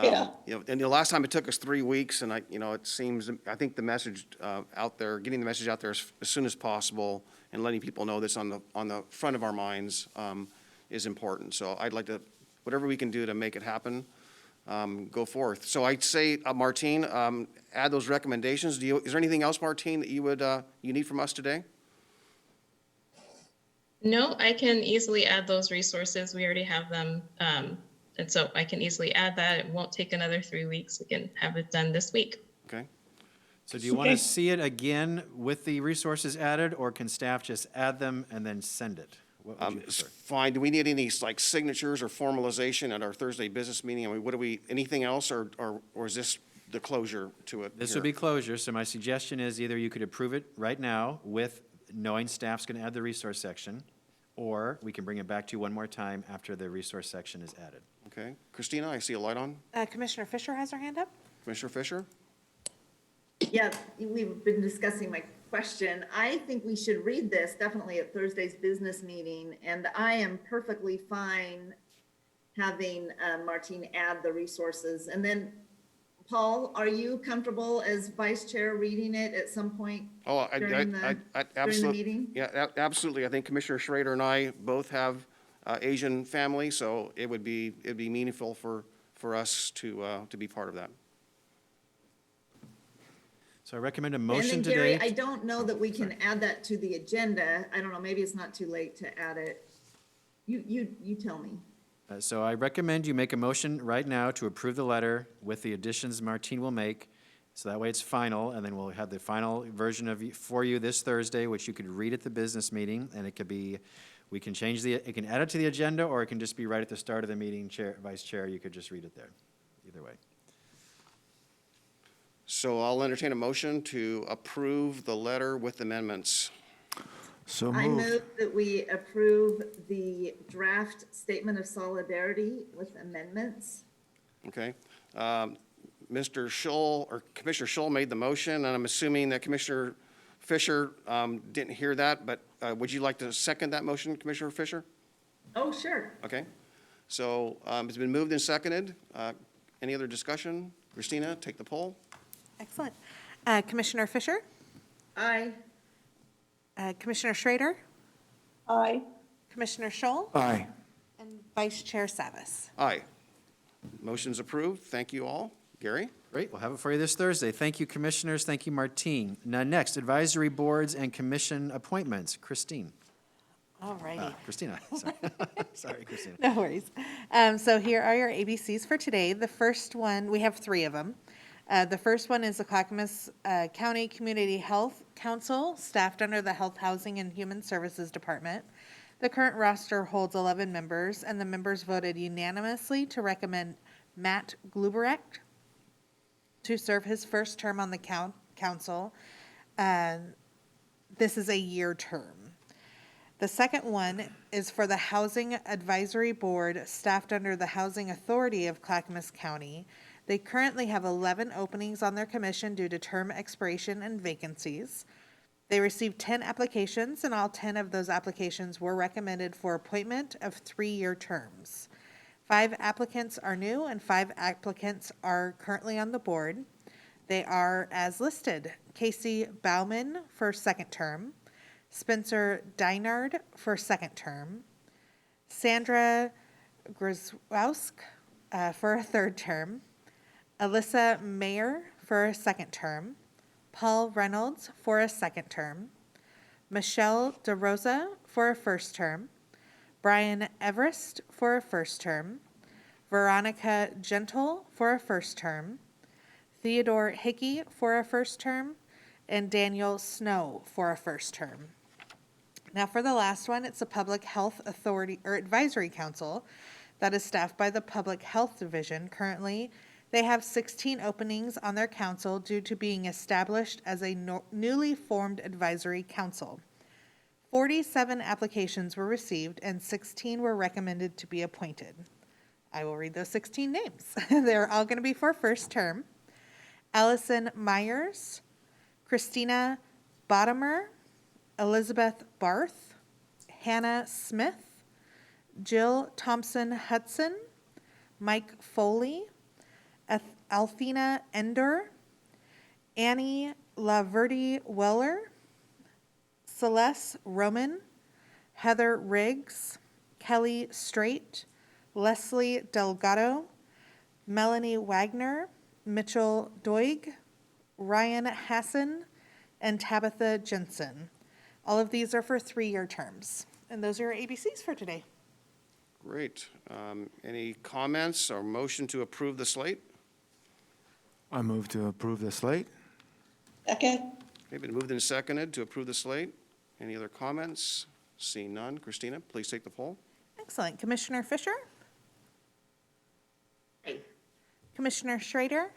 Yeah. And the last time it took us 3 weeks, and it seems, I think the message out there, getting the message out there as soon as possible, and letting people know this on the front of our minds is important. So I'd like to, whatever we can do to make it happen, go forth. So I'd say, Martine, add those recommendations. Is there anything else, Martine, that you need from us today? No, I can easily add those resources. We already have them. And so I can easily add that. It won't take another 3 weeks. We can have it done this week. Okay. So do you want to Okay. see it again with the resources added, or can staff just add them and then send it? What would you It's prefer? fine. Do we need any, like, signatures or formalization at our Thursday business meeting? I mean, what do we, anything else, or is this the closure to it This here? would be closure, so my suggestion is either you could approve it right now with knowing staff's going to add the resource section, or we can bring it back to you one more time after the resource section is added. Okay. Christina, I see a light on. Commissioner Fisher has her hand up. Commissioner Fisher? Yeah, we've been discussing my question. I think we should read this definitely at Thursday's business meeting, and I am perfectly fine having Martine add the resources. And then, Paul, are you comfortable as vice chair reading it at some point Oh, during the absolutely. meeting? Yeah, absolutely. I think Commissioner Schrader and I both have Asian family, so it'd be meaningful for us to be part of that. So I recommend a And motion then Gary, today. I don't know that we can add that to the agenda. I don't know, maybe it's not too late to add it. You tell me. So I recommend you make a motion right now to approve the letter with the additions Martine will make, so that way it's final, and then we'll have the final version for you this Thursday, which you could read at the business meeting, and it could be, we can change it can add it to the agenda, or it can just be right at the start of the meeting, Vice Chair, you could just read it there, either way. So I'll entertain a motion to approve the letter with amendments. So I moved. move that we approve the draft statement of solidarity with amendments. Okay. Mr. Scholl, or Commissioner Scholl made the motion, and I'm assuming that Commissioner Fisher didn't hear that, but would you like to second that motion, Commissioner Fisher? Oh, sure. Okay. So it's been moved and seconded. Any other discussion? Christina, take the poll. Excellent. Commissioner Fisher, Aye. Commissioner Schrader, Aye. Commissioner Scholl, Aye. and Vice Chair Savas. Aye. Motion's approved. Thank you all. Gary? Great, we'll have it for you this Thursday. Thank you, Commissioners, thank you, Martine. Now, next, advisory boards and commission appointments. Christine. All righty. Christina, sorry. Sorry, Christina. No worries. So here are your ABCs for today. The first one, we have 3 of them. The first one is the Clackamas County Community Health Council, staffed under the Health, Housing, and Human Services Department. The current roster holds 11 members, and the members voted unanimously to recommend Matt Gluberek to serve his first term on the council. This is a year term. The second one is for the Housing Advisory Board, staffed under the Housing Authority of Clackamas County. They currently have 11 openings on their commission due to term expiration and vacancies. They received 10 applications, and all 10 of those applications were recommended for appointment of 3-year terms. 5 applicants are new, and 5 applicants are currently on the board. They are as listed: Casey Bauman for 2nd term, Spencer Deinard for 2nd term, Sandra Grzewowsk for a 3rd term, Alyssa Mayer for a 2nd term, Paul Reynolds for a 2nd term, Michelle DeRosa for a 1st term, Brian Everest for a 1st term, Veronica Gentle for a 1st term, Theodore Hickey for a 1st term, and Daniel Snow for a 1st term. Now for the last one, it's a Public Health Authority or Advisory Council that is staffed by the Public Health Division. Currently, they have 16 openings on their council due to being established as a newly formed advisory council. 47 applications were received and 16 were recommended to be appointed. I will read those 16 names. They're all going to be for 1st term. Allison Myers, Christina Bottomer, Elizabeth Barth, Hannah Smith, Jill Thompson Hudson, Mike Foley, Althena Ender, Annie Laverde Weller, Celeste Roman, Heather Riggs, Kelly Straight, Leslie Delgado, Melanie Wagner, Mitchell Doig, Ryan Hassan, and Tabitha Jensen. All of these are for 3-year terms. And those are your ABCs for today. Great. Any comments or motion to approve the slate? I move to approve the slate. Second? Okay, been moved and seconded to approve the slate. Any other comments? Seeing none. Christina, please take the poll. Excellent. Commissioner Fisher? Aye. Commissioner Schrader?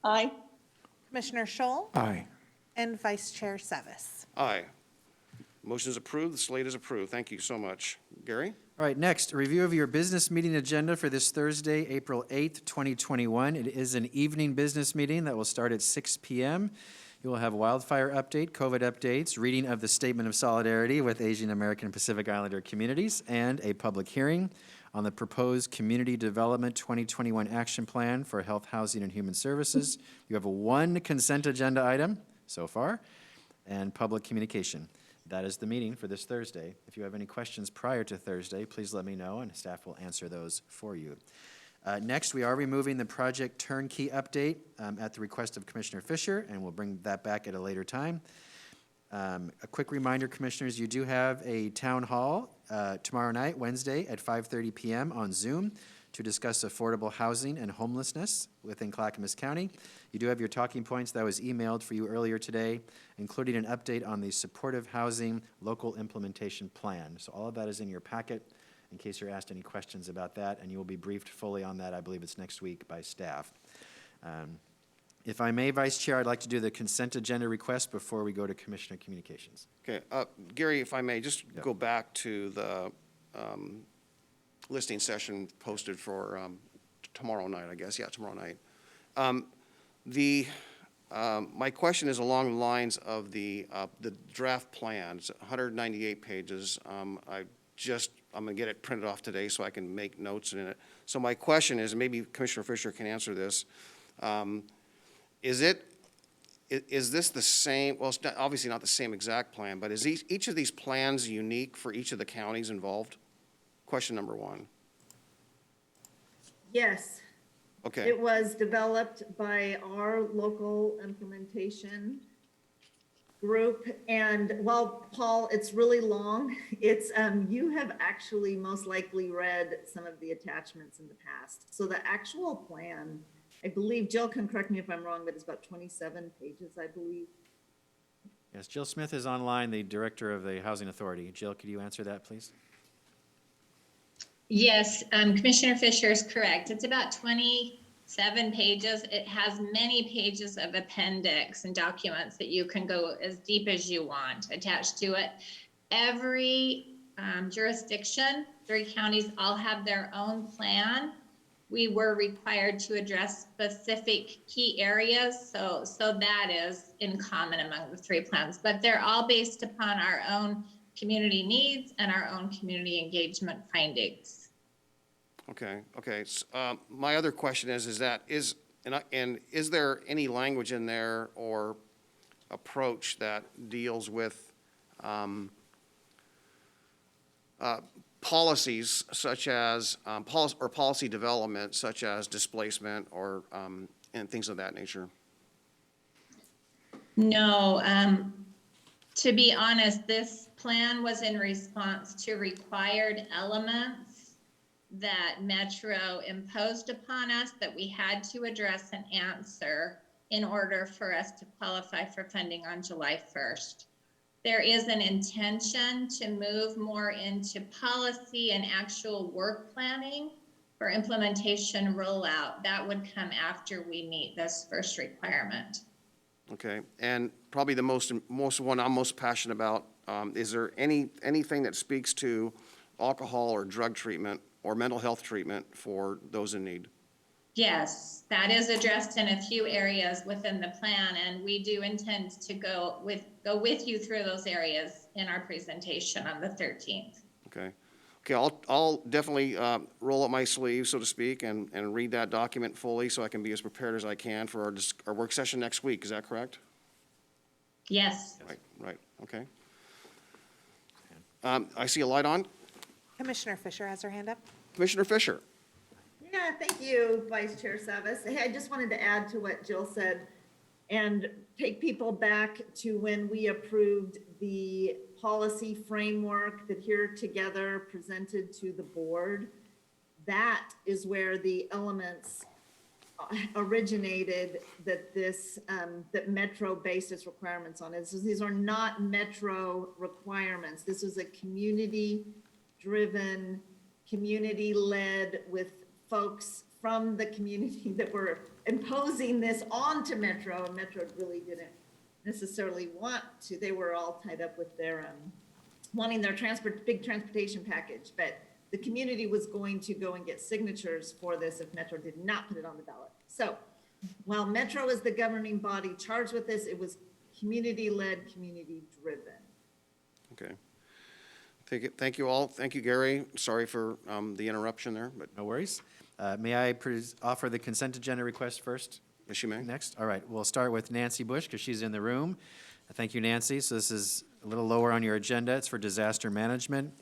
Aye. Commissioner Scholl? Aye. And Vice Chair Savis. Aye. Motion is approved. The slate is approved. Thank you so much. Gary? All right, next, a review of your business meeting agenda for this Thursday, April 8th, 2021. It is an evening business meeting that will start at 6 p.m. You will have wildfire update, COVID updates, reading of the Statement of Solidarity with Asian American and Pacific Islander communities, and a public hearing on the proposed Community Development 2021 Action Plan for Health, Housing, and Human Services. You have one consent agenda item so far, and public communication. That is the meeting for this Thursday. If you have any questions prior to Thursday, please let me know, and staff will answer those for you. Next, we are removing the project turnkey update at the request of Commissioner Fisher, and we'll bring that back at a later time. A quick reminder, Commissioners, you do have a town hall tomorrow night, Wednesday, at 5:30 p.m. on Zoom to discuss affordable housing and homelessness within Clackamas County. You do have your talking points that was emailed for you earlier today, including an update on the supportive housing local implementation plan. So all of that is in your packet in case you're asked any questions about that, and you will be briefed fully on that. I believe it's next week by staff. If I may, Vice Chair, I'd like to do the consent agenda request before we go to Commissioner Communications. Okay, Gary, if I may, just Yep. go back to the listening session posted for tomorrow night, I guess. Yeah, tomorrow night. My question is along the lines of the draft plan. It's 198 pages. I'm going to get it printed off today so I can make notes in it. So my question is, and maybe Commissioner Fisher can answer this, is this the same, well, it's obviously not the same exact plan, but is each of these plans unique for each of the counties involved? Question number one. Yes. Okay. It was developed by our local implementation group. And well, Paul, it's really long. It's, you have actually most likely read some of the attachments in the past. So the actual plan, I believe, Jill can correct me if I'm wrong, but it's about 27 pages, I believe. Yes, Jill Smith is online, the Director of the Housing Authority. Jill, could you answer that, please? Yes, Commissioner Fisher is correct. It's about 27 pages. It has many pages of appendix and documents that you can go as deep as you want attached to it. Every jurisdiction, 3 counties, all have their own plan. We were required to address specific key areas, so that is in common among the 3 plans, but they're all based upon our own community needs and our own community engagement findings. Okay. My other question is there any language in there or approach that deals with policies such as policy development such as displacement or and things of that nature? No, to be honest, this plan was in response to required elements that Metro imposed upon us that we had to address and answer in order for us to qualify for funding on July 1st. There is an intention to move more into policy and actual work planning for implementation rollout. That would come after we meet this first requirement. Okay, and probably the most one I'm most passionate about, is there anything that speaks to alcohol or drug treatment or mental health treatment for those in need? Yes, that is addressed in a few areas within the plan, and we do intend to go with you through those areas in our presentation on the 13th. Okay, I'll definitely roll up my sleeves, so to speak, and read that document fully so I can be as prepared as I can for our work session next week. Is that correct? Yes. Right, okay. I see a light on. Commissioner Fisher has her hand up. Commissioner Fisher. Yeah, thank you, Vice Chair Savis. Hey, I just wanted to add to what Jill said and take people back to when we approved the policy framework that here together presented to the board. That is where the elements originated that this, that Metro based its requirements on it. So these are not Metro requirements. This was a community-driven, community-led with folks from the community that were imposing this onto Metro, and Metro really didn't necessarily want to. They were all tied up with their, wanting their big transportation package, but the community was going to go and get signatures for this if Metro did not put it on the ballot. So while Metro is the governing body charged with this, it was community-led, community-driven. Okay. Thank you all. Thank you, Gary. Sorry for the interruption there, but No worries. May I offer the consent agenda request first? yes, you may. Next, all right, we'll start with Nancy Bush, because she's in the room. Thank you, Nancy. So this is a little lower on your agenda. It's for disaster management.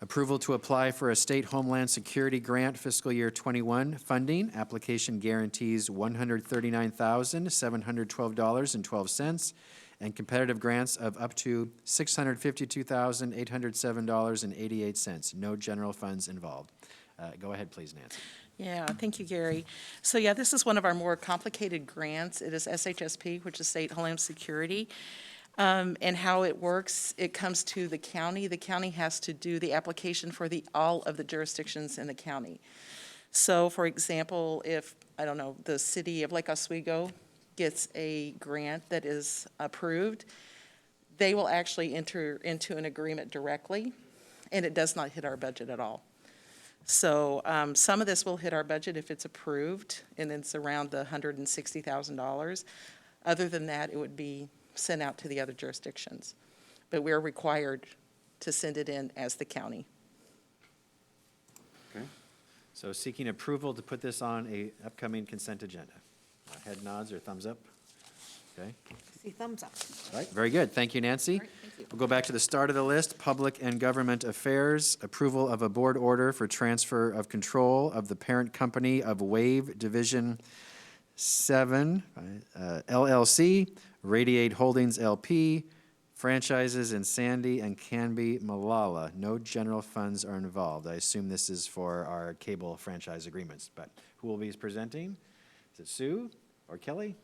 Approval to apply for a state Homeland Security grant fiscal year 21 funding. Application guarantees $139,712.12 and competitive grants of up to $652,807.88. No general funds involved. Go ahead, please, Nancy. Yeah, thank you, Gary. So yeah, this is one of our more complicated grants. It is SHSP, which is State Homeland Security. And how it works, it comes to the county. The county has to do the application for all of the jurisdictions in the county. So for example, if, I don't know, the city of Lake Oswego gets a grant that is approved, they will actually enter into an agreement directly, and it does not hit our budget at all. So some of this will hit our budget if it's approved, and it's around the $160,000. Other than that, it would be sent out to the other jurisdictions. But we're required to send it in as the county. Okay. So seeking approval to put this on a upcoming consent agenda. Head nods or thumbs up? Okay. See thumbs up. All right, very good. Thank you, Nancy. We'll go back to the start of the list, Public and Government Affairs, approval of a board order for transfer of control of the parent company of Wave Division 7, LLC, Radiate Holdings LP, franchises in Sandy and Canby, Malala. No general funds are involved. I assume this is for our cable franchise agreements, but who will be presenting? Is it Sue or Kelly?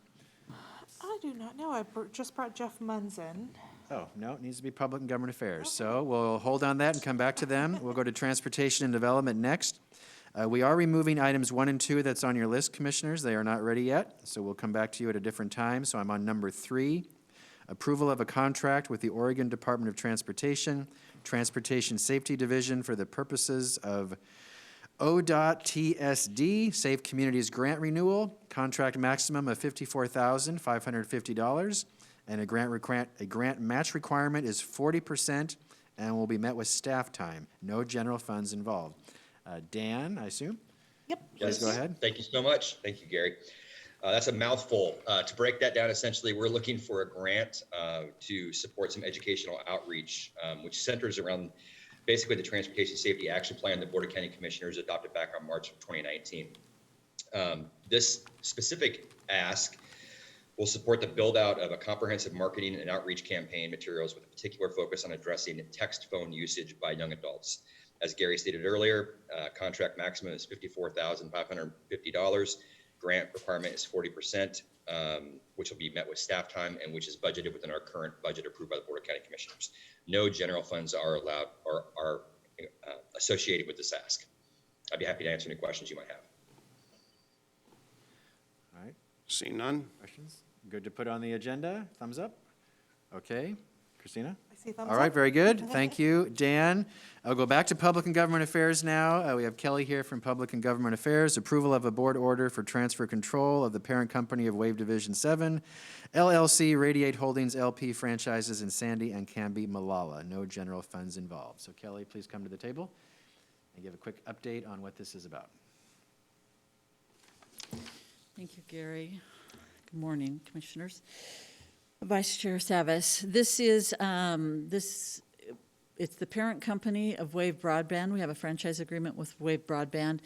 I do not know. I just brought Jeff Munz in. Oh, no, it needs to be Public and Government Affairs. So we'll hold on that and come back to them. We'll go to Transportation and Development next. We are removing items 1 and 2 that's on your list, Commissioners. They are not ready yet, so we'll come back to you at a different time. So I'm on number 3, approval of a contract with the Oregon Department of Transportation, Transportation Safety Division for the purposes of ODOT TSD, Safe Communities Grant Renewal, contract maximum of $54,550, and a grant match requirement is 40% and will be met with staff time. No general funds involved. Dan, I assume? Yep. Please go ahead. Thank you so much. Thank you, Gary. That's a mouthful. To break that down, essentially, we're looking for a grant to support some educational outreach, which centers around basically the Transportation Safety Action Plan the Board of County Commissioners adopted back on March of 2019. This specific ask will support the build out of a comprehensive marketing and outreach campaign materials with a particular focus on addressing text phone usage by young adults. As Gary stated earlier, contract maximum is $54,550. Grant requirement is 40%, which will be met with staff time and which is budgeted within our current budget approved by the Board of County Commissioners. No general funds are allowed or are associated with this ask. I'd be happy to answer any questions you might have. All right, Seeing none? questions? Good to put on the agenda? Thumbs up? Okay. Christina? I see thumbs All right, up. very good. Thank you, Dan. I'll go back to Public and Government Affairs now. We have Kelly here from Public and Government Affairs. Approval of a board order for transfer control of the parent company of Wave Division 7, LLC, Radiate Holdings LP franchises in Sandy and Canby, Malala. No general funds involved. So Kelly, please come to the table and give a quick update on what this is about. Thank you, Gary. Good morning, Commissioners. Vice Chair Savas, this is, it's the parent company of Wave Broadband. We have a franchise agreement with Wave Broadband,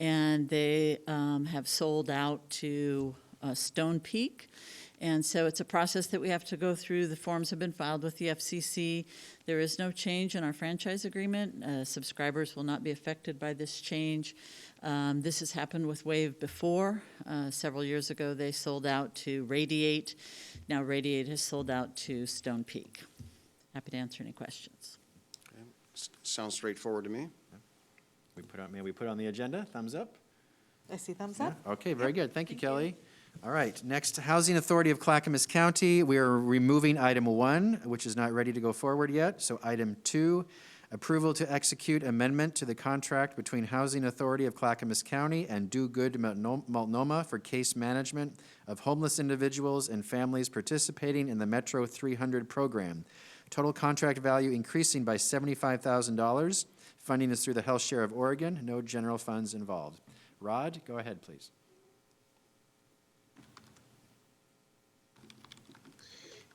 and they have sold out to Stone Peak, And so it's a process that we have to go through. The forms have been filed with the FCC. There is no change in our franchise agreement. Subscribers will not be affected by this change. This has happened with Wave before. Several years ago, they sold out to Radiate. Now Radiate has sold out to Stone Peak. Happy to answer any questions. Sounds straightforward to me. May we put on the agenda? Thumbs up? I see thumbs up. Okay, very good. Thank you, Kelly. All right, next, Housing Authority of Clackamas County. We are removing item 1, which is not ready to go forward yet. So item 2, approval to execute amendment to the contract between Housing Authority of Clackamas County and Do Good Multnomah for case management of homeless individuals and families participating in the Metro 300 program. Total contract value increasing by $75,000. Funding is through the Health Share of Oregon. No general funds involved. Rod, go ahead, please.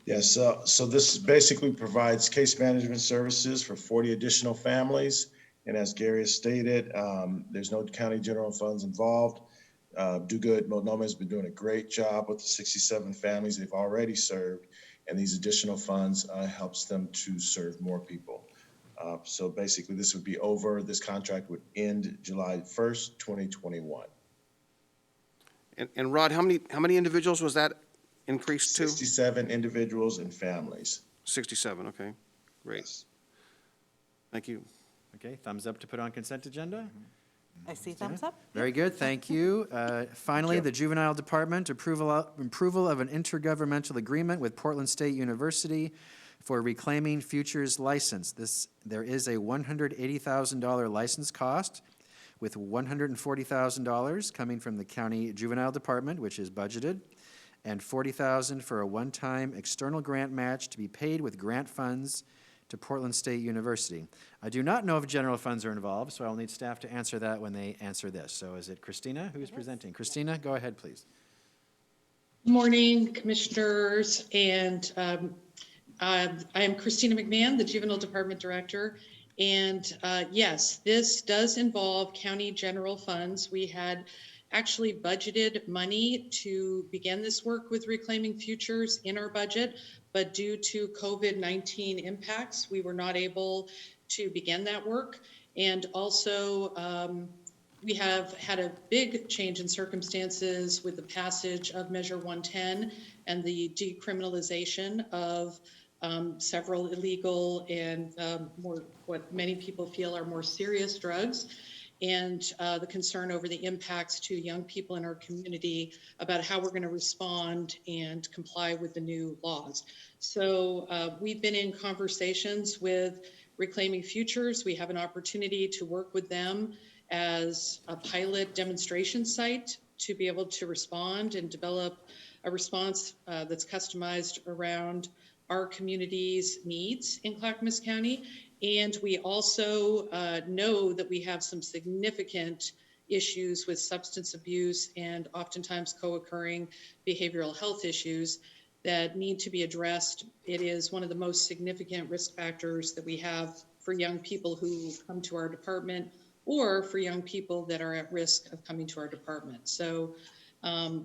Yes, so this basically provides case management services for 40 additional families. And as Gary has stated, there's no county general funds involved. Do Good Multnomah has been doing a great job with the 67 families they've already served. And these additional funds helps them to serve more people. So basically this would be over. This contract would end July 1st, 2021. And Rod, how many individuals was that increased to? 67 individuals and families. 67, okay, great. Yes. Thank you. Okay, thumbs up to put on consent agenda? I see thumbs up. Very good, thank you. Finally, the Juvenile Department, approval of an intergovernmental agreement with Portland State University for Reclaiming Futures license. There is a $180,000 license cost, with $140,000 coming from the County Juvenile Department, which is budgeted, and $40,000 for a one-time external grant match to be paid with grant funds to Portland State University. I do not know if general funds are involved, so I'll need staff to answer that when they answer this. So is it Christina who's presenting? Christina, go ahead, please. Good morning, commissioners, and I am Christina McMahon, the Juvenile Department Director. And yes, this does involve county general funds. We had actually budgeted money to begin this work with Reclaiming Futures in our budget, but due to COVID-19 impacts, we were not able to begin that work. And also, we have had a big change in circumstances with the passage of Measure 110 and the decriminalization of several illegal and more what many people feel are more serious drugs, and the concern over the impacts to young people in our community about how we're going to respond and comply with the new laws. So we've been in conversations with Reclaiming Futures. We have an opportunity to work with them as a pilot demonstration site to be able to respond and develop a response that's customized around our community's needs in Clackamas County. And we also know that we have some significant issues with substance abuse and oftentimes co-occurring behavioral health issues that need to be addressed. It is one of the most significant risk factors that we have for young people who come to our department or for young people that are at risk of coming to our department. So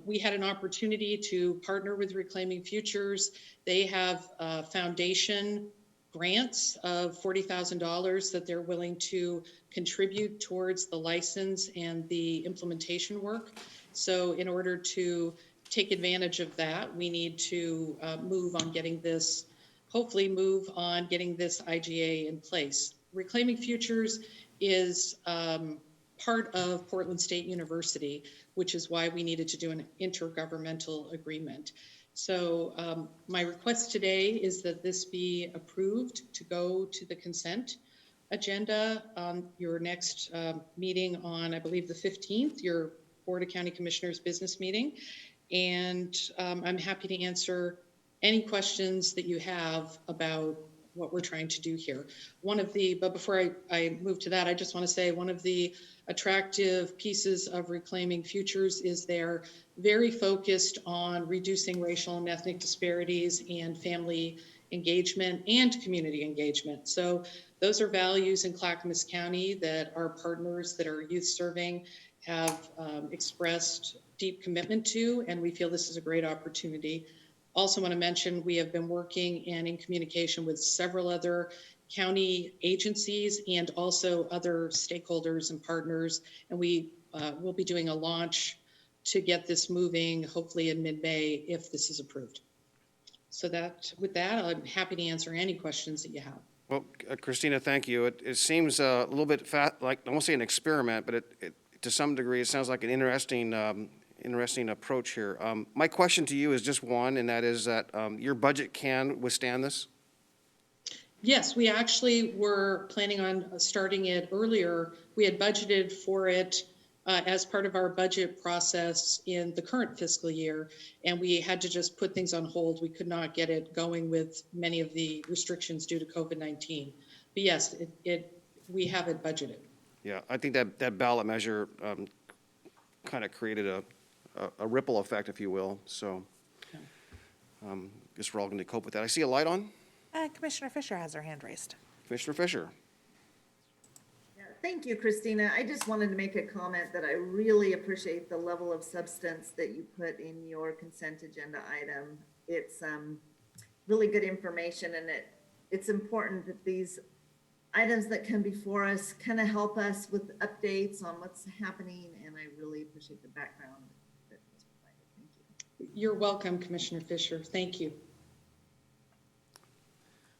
we had an opportunity to partner with Reclaiming Futures. They have foundation grants of $40,000 that they're willing to contribute towards the license and the implementation work. So in order to take advantage of that, we need to move on getting this IGA in place. Reclaiming Futures is part of Portland State University, which is why we needed to do an intergovernmental agreement. So my request today is that this be approved to go to the consent agenda on your next meeting on, I believe, the 15th, your Board of County Commissioners business meeting. And I'm happy to answer any questions that you have about what we're trying to do here. But before I move to that, I just want to say one of the attractive pieces of Reclaiming Futures is they're very focused on reducing racial and ethnic disparities and family engagement and community engagement. So those are values in Clackamas County that our partners that are youth serving have expressed deep commitment to, and we feel this is a great opportunity Also want to mention, we have been working and in communication with several other county agencies and also other stakeholders and partners. And we will be doing a launch to get this moving, hopefully in mid-May, if this is approved. So with that, I'm happy to answer any questions that you have. Well, Christina, thank you. It seems a little bit like, I won't say an experiment, but to some degree, it sounds like an interesting approach here. My question to you is just one, and that is that your budget can withstand this? Yes, we actually were planning on starting it earlier. We had budgeted for it as part of our budget process in the current fiscal year, and we had to just put things on hold. We could not get it going with many of the restrictions due to COVID-19. But yes, we have it budgeted. Yeah, I think that ballot measure kind of created a ripple effect, if you will. So guess we're all going to cope with that. I see a light on. Commissioner Fisher has her hand raised. Commissioner Fisher. Yeah, thank you, Christina. I just wanted to make a comment that I really appreciate the level of substance that you put in your consent agenda item. It's really good information, and it's important that these items that come before us kind of help us with updates on what's happening, and I really appreciate the background that was provided. Thank you. You're welcome, Commissioner Fisher. Thank you.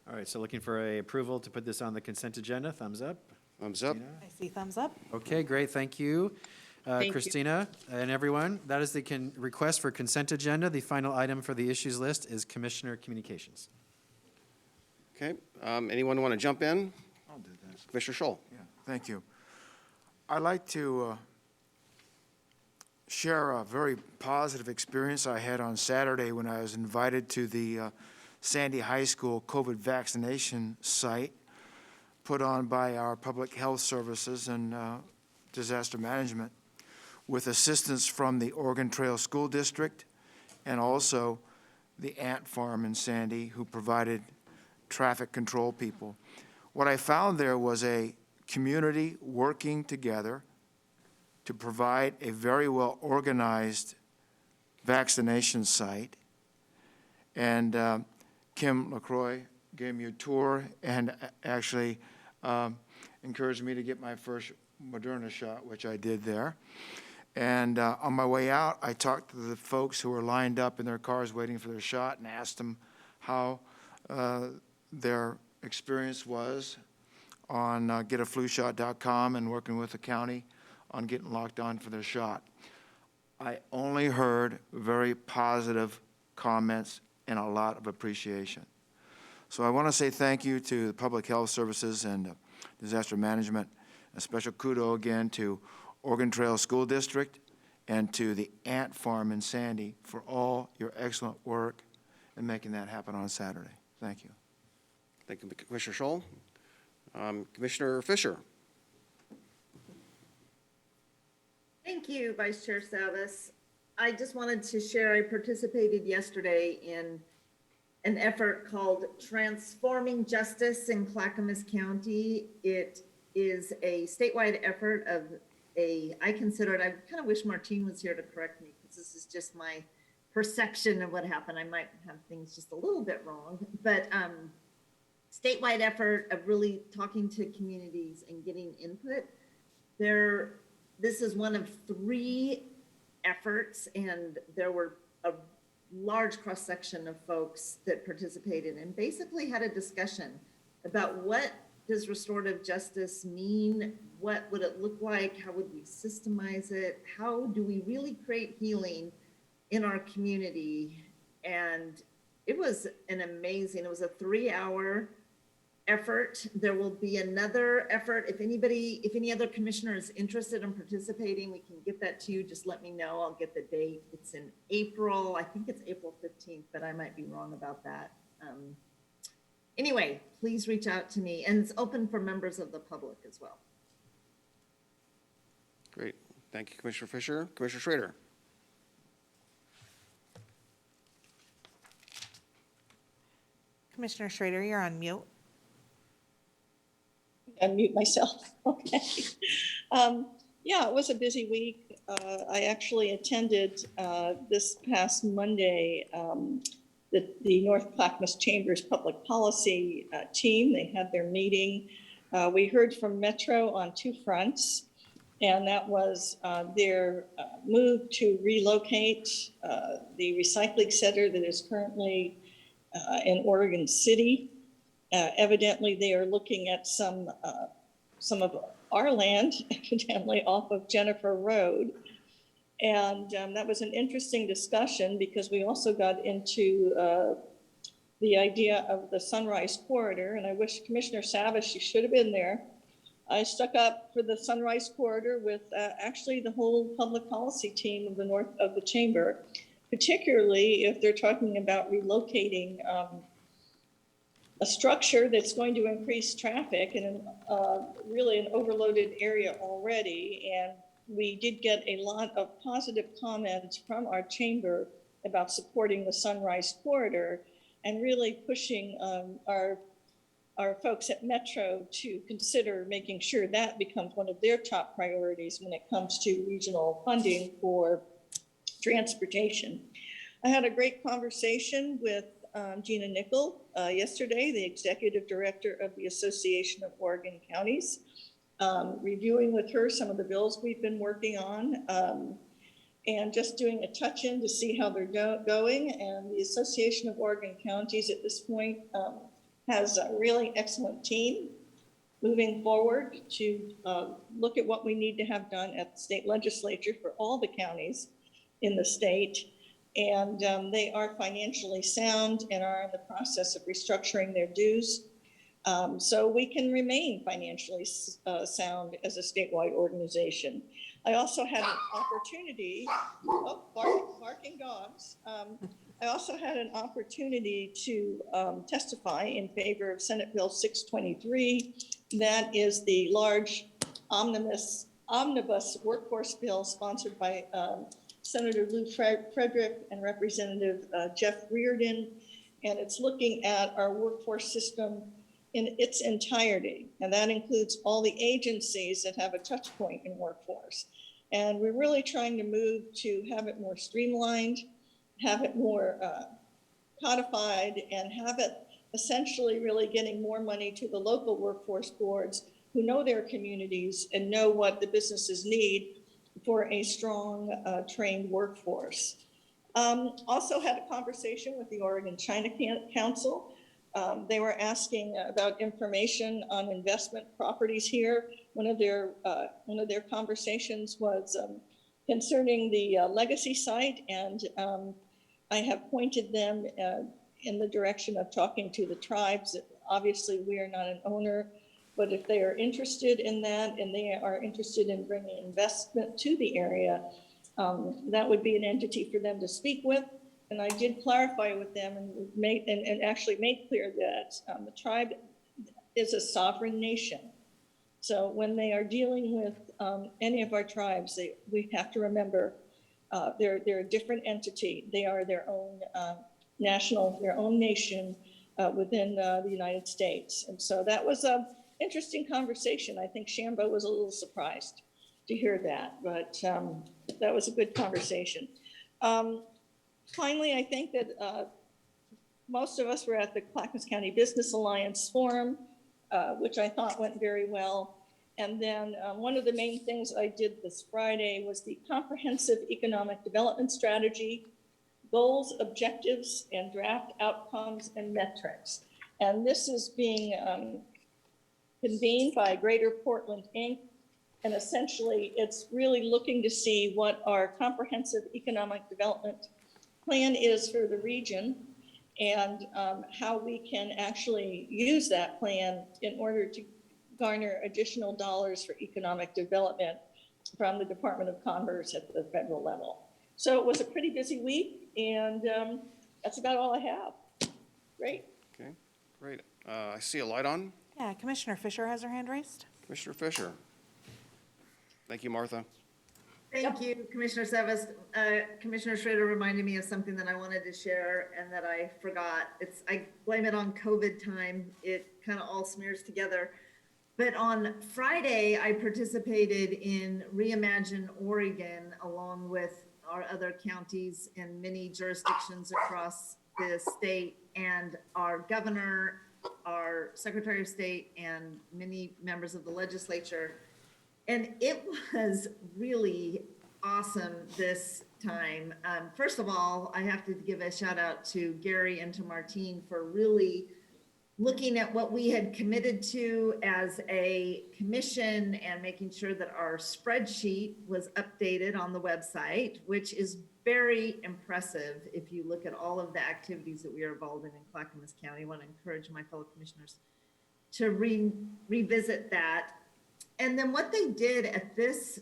All right, so looking for a approval to put this on the consent agenda. Thumbs up. Thumbs up. I see thumbs up. Okay, great, thank you. Thank you. Christina and everyone, that is the request for consent agenda. The final item for the issues list is Commissioner Communications. Okay, anyone want to jump in? I'll do that. Commissioner Scholl. Yeah, thank you. I'd like to share a very positive experience I had on Saturday when I was invited to the Sandy High School COVID vaccination site put on by our Public Health Services and Disaster Management with assistance from the Oregon Trail School District and also the Ant Farm in Sandy, who provided traffic control people. What I found there was a community working together to provide a very well organized vaccination site. And Kim LaCroix gave me a tour and actually encouraged me to get my first Moderna shot, which I did there. And on my way out, I talked to the folks who were lined up in their cars waiting for their shot and asked them how their experience was on getaflushot.com and working with the county on getting locked on for their shot. I only heard very positive comments and a lot of appreciation. So I want to say thank you to the Public Health Services and Disaster Management. A special kudo again to Oregon Trail School District and to the Ant Farm in Sandy for all your excellent work in making that happen on Saturday. Thank you. Thank you, Commissioner Scholl. Commissioner Fisher. Thank you, Vice Chair Savas. I just wanted to share, I participated yesterday in an effort called Transforming Justice in Clackamas County. It is a statewide effort of I consider it, I kind of wish Martine was here to correct me because this is just my perception of what happened. I might have things just a little bit wrong, but statewide effort of really talking to communities and getting input. This is one of 3 efforts, and there were a large cross-section of folks that participated and basically had a discussion about what does restorative justice mean? What would it look like? How would we systemize it? How do we really create healing in our community? And it was it was a 3-hour effort. There will be another effort. If any other commissioner is interested in participating, we can get that to you. Just let me know. I'll get the date. It's in April. I think it's April 15th, but I might be wrong about that. Anyway, please reach out to me, and it's open for members of the public as well. Great. Thank you, Commissioner Fisher. Commissioner Schrader. Commissioner Schrader, you're on mute. Unmute myself. Okay. Yeah, it was a busy week. I actually attended this past Monday the North Clackamas Chamber's Public Policy team. They had their meeting. We heard from Metro on two fronts, and that was their move to relocate the recycling center that is currently in Oregon City. Evidently, they are looking at some of our land, evidently off of Jennifer Road. And that was an interesting discussion because we also got into the idea of the Sunrise Corridor. And I wish Commissioner Savas, you should have been there. I stuck up for the Sunrise Corridor with actually the whole public policy team of the Chamber, particularly if they're talking about relocating a structure that's going to increase traffic in really an overloaded area already. And we did get a lot of positive comments from our chamber about supporting the Sunrise Corridor and really pushing our folks at Metro to consider making sure that becomes one of their top priorities when it comes to regional funding for transportation. I had a great conversation with Gina Nickel yesterday, the executive director of the Association of Oregon Counties, reviewing with her some of the bills we've been working on and just doing a touch-in to see how they're going. And the Association of Oregon Counties at this point has a really excellent team moving forward to look at what we need to have done at the state legislature for all the counties in the state. And they are financially sound and are in the process of restructuring their dues. So we can remain financially sound as a statewide organization. I also had an opportunity, barking dogs. I also had an opportunity to testify in favor of Senate Bill 623. That is the large omnibus workforce bill sponsored by Senator Lou Frederick and Representative Jeff Reardon. And it's looking at our workforce system in its entirety. And that includes all the agencies that have a touch point in workforce. And we're really trying to move to have it more streamlined, have it more codified, and have it essentially really getting more money to the local workforce boards who know their communities and know what the businesses need for a strong, trained workforce. Also had a conversation with the Oregon China Council. They were asking about information on investment properties here. One of their conversations was concerning the legacy site, and I have pointed them in the direction of talking to the tribes. Obviously, we are not an owner, but if they are interested in that and they are interested in bringing investment to the area, that would be an entity for them to speak with. And I did clarify with them and actually made clear that the tribe is a sovereign nation. So when they are dealing with any of our tribes, we have to remember they're a different entity. They are their own their own nation within the United States. And so that was an interesting conversation. I think Shambo was a little surprised to hear that, but that was a good conversation. Finally, I think that most of us were at the Clackamas County Business Alliance Forum, which I thought went very well. And then one of the main things I did this Friday was the Comprehensive Economic Development Strategy, Goals, Objectives, and Draft Outcomes and Metrics. And this is being convened by Greater Portland, Inc. And essentially, it's really looking to see what our comprehensive economic development plan is for the region and how we can actually use that plan in order to garner additional dollars for economic development from the Department of Commerce at the federal level. So it was a pretty busy week, and that's about all I have. Great. Okay, great. I see a light on. Yeah, Commissioner Fisher has her hand raised. Commissioner Fisher. Thank you, Martha. Thank you, Commissioner Savas. Commissioner Schrader reminded me of something that I wanted to share and that I forgot. I blame it on COVID time. It kind of all smears together. But on Friday, I participated in Reimagine Oregon along with our other counties and many jurisdictions across the state and our governor, our Secretary of State, and many members of the legislature. And it was really awesome this time. First of all, I have to give a shout out to Gary and to Martine for really looking at what we had committed to as a commission and making sure that our spreadsheet was updated on the website, which is very impressive if you look at all of the activities that we are involved in Clackamas County. I want to encourage my fellow commissioners to revisit that. And then what they did at this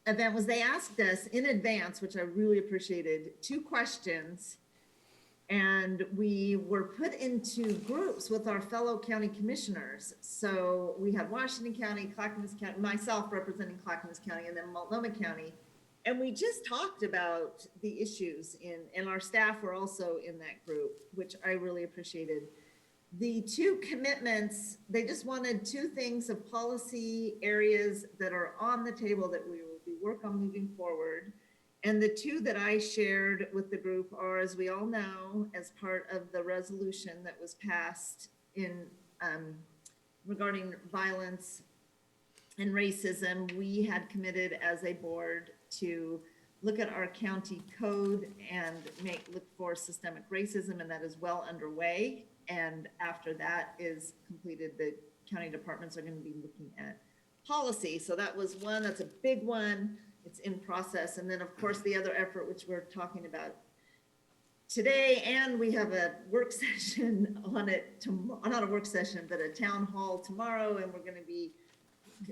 event was they asked us in advance, which I really appreciated, 2 questions. And we were put into groups with our fellow county commissioners. So we had Washington County, Clackamas County, myself representing Clackamas County, and then Multnomah County. And we just talked about the issues and our staff were also in that group, which I really appreciated. The 2 commitments, they just wanted 2 things of policy areas that are on the table that we will be work on moving forward. And the 2 that I shared with the group are, as we all know, as part of the resolution that was passed in regarding violence and racism, we had committed as a board to look at our county code and look for systemic racism, and that is well underway. And after that is completed, the county departments are going to be looking at policy. So that was one, that's a big one. It's in process. And then of course the other effort, which we're talking about today, and we have a work session on it, not a work session, but a town hall tomorrow. And we're going to be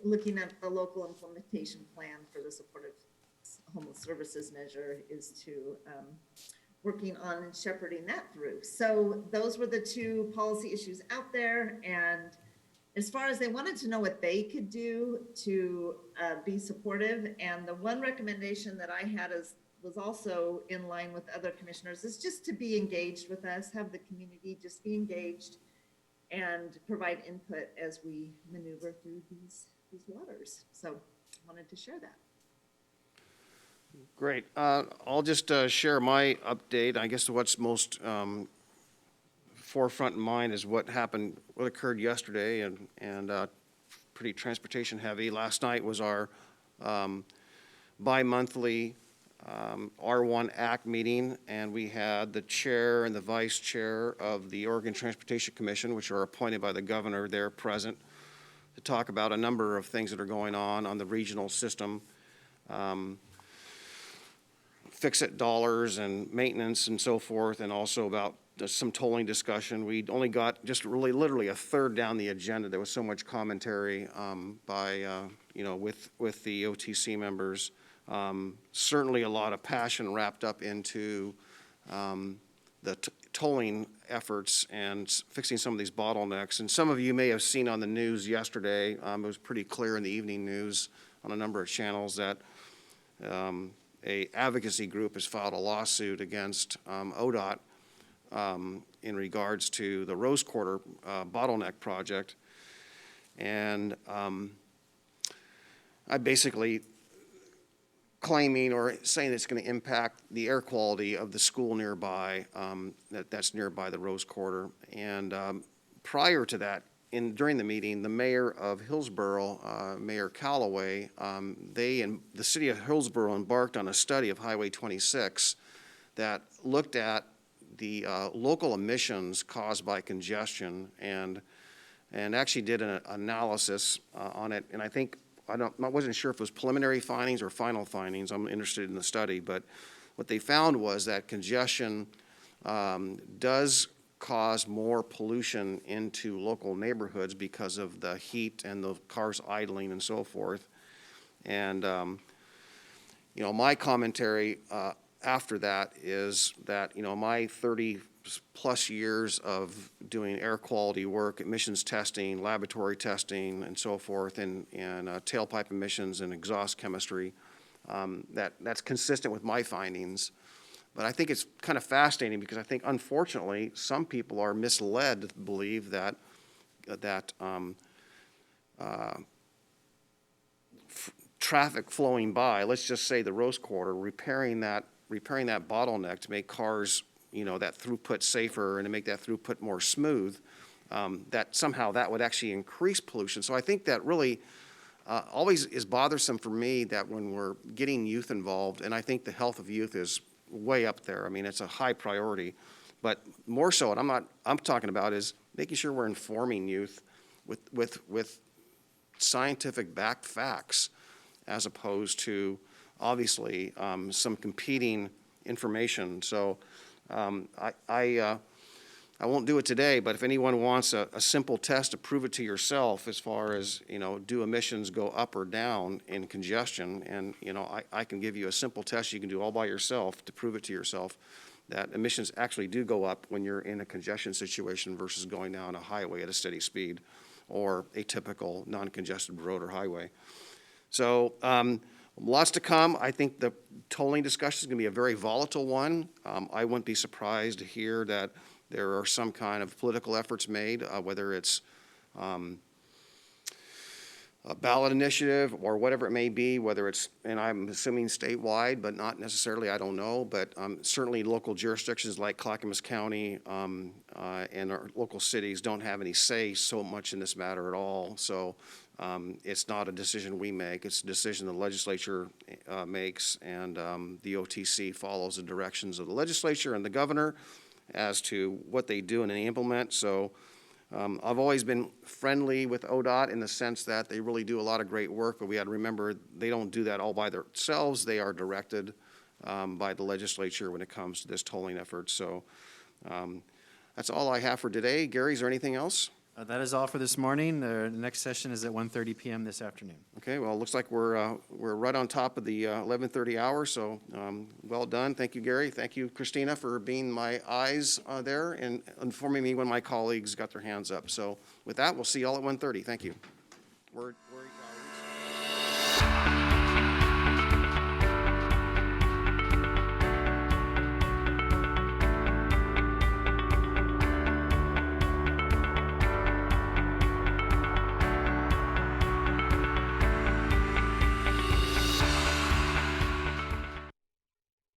looking at the local implementation plan for the supportive homeless services measure is to working on shepherding that through. So those were the 2 policy issues out there. And as far as they wanted to know what they could do to be supportive, and the one recommendation that I had was also in line with other commissioners, is just to be engaged with us, have the community just be engaged and provide input as we maneuver through these waters. So I wanted to share that. Great. I'll just share my update. I guess what's most forefront in mind is what occurred yesterday, and pretty transportation heavy. Last night was our bi-monthly R1 ACT meeting, and we had the chair and the vice chair of the Oregon Transportation Commission, which are appointed by the governor, there present to talk about a number of things that are going on the regional system. Fix-it dollars and maintenance and so forth, and also about some tolling discussion. We only got just really literally a third down the agenda. There was so much commentary with the OTC members. Certainly a lot of passion wrapped up into the tolling efforts and fixing some of these bottlenecks. And some of you may have seen on the news yesterday, it was pretty clear in the evening news on a number of channels that a advocacy group has filed a lawsuit against ODOT in regards to the Rose Quarter bottleneck project. And I basically claiming or saying that it's going to impact the air quality of the school nearby, that's nearby the Rose Quarter. And prior to that, during the meeting, the mayor of Hillsborough, Mayor Callaway, they and the city of Hillsborough embarked on a study of Highway 26 that looked at the local emissions caused by congestion and actually did an analysis on it. And I think, I wasn't sure if it was preliminary findings or final findings. I'm interested in the study, but what they found was that congestion does cause more pollution into local neighborhoods because of the heat and the cars idling and so forth. And, my commentary after that is that, my 30-plus years of doing air quality work, emissions testing, laboratory testing, and so forth, and tailpipe emissions and exhaust chemistry, that's consistent with my findings. But I think it's kind of fascinating because I think, unfortunately, some people are misled to believe that traffic flowing by, let's just say the Rose Quarter, repairing that bottleneck to make cars, that throughput safer and to make that throughput more smooth, that somehow that would actually increase pollution. So I think that really always is bothersome for me that when we're getting youth involved, and I think the health of youth is way up there. I mean, it's a high priority. But more so, what I'm talking about is making sure we're informing youth with scientific backed facts, as opposed to obviously some competing information. So I won't do it today, but if anyone wants a simple test to prove it to yourself as far as, do emissions go up or down in congestion, and, I can give you a simple test you can do all by yourself to prove it to yourself that emissions actually do go up when you're in a congestion situation versus going down a highway at a steady speed or a typical non-congested road or highway. So lots to come. I think the tolling discussion is going to be a very volatile one. I wouldn't be surprised to hear that there are some kind of political efforts made, whether it's a ballot initiative or whatever it may be, whether it's, and I'm assuming statewide, but not necessarily, I don't know, but certainly local jurisdictions like Clackamas County and our local cities don't have any say so much in this matter at all. So it's not a decision we make, it's a decision the legislature makes, and the OTC follows the directions of the legislature and the governor as to what they do and they implement. So I've always been friendly with ODOT in the sense that they really do a lot of great work, but we had to remember they don't do that all by themselves. They are directed by the legislature when it comes to this tolling effort. So that's all I have for today. Gary, is there anything else? That is all for this morning. The next session is at 1:30 p.m. this afternoon. Okay, well, it looks like we're right on top of the 11:30 hour, so well done. Thank you, Gary. Thank you, Christina, for being my eyes there and informing me when my colleagues got their hands up. So with that, we'll see you all at 1:30. Thank you. Word.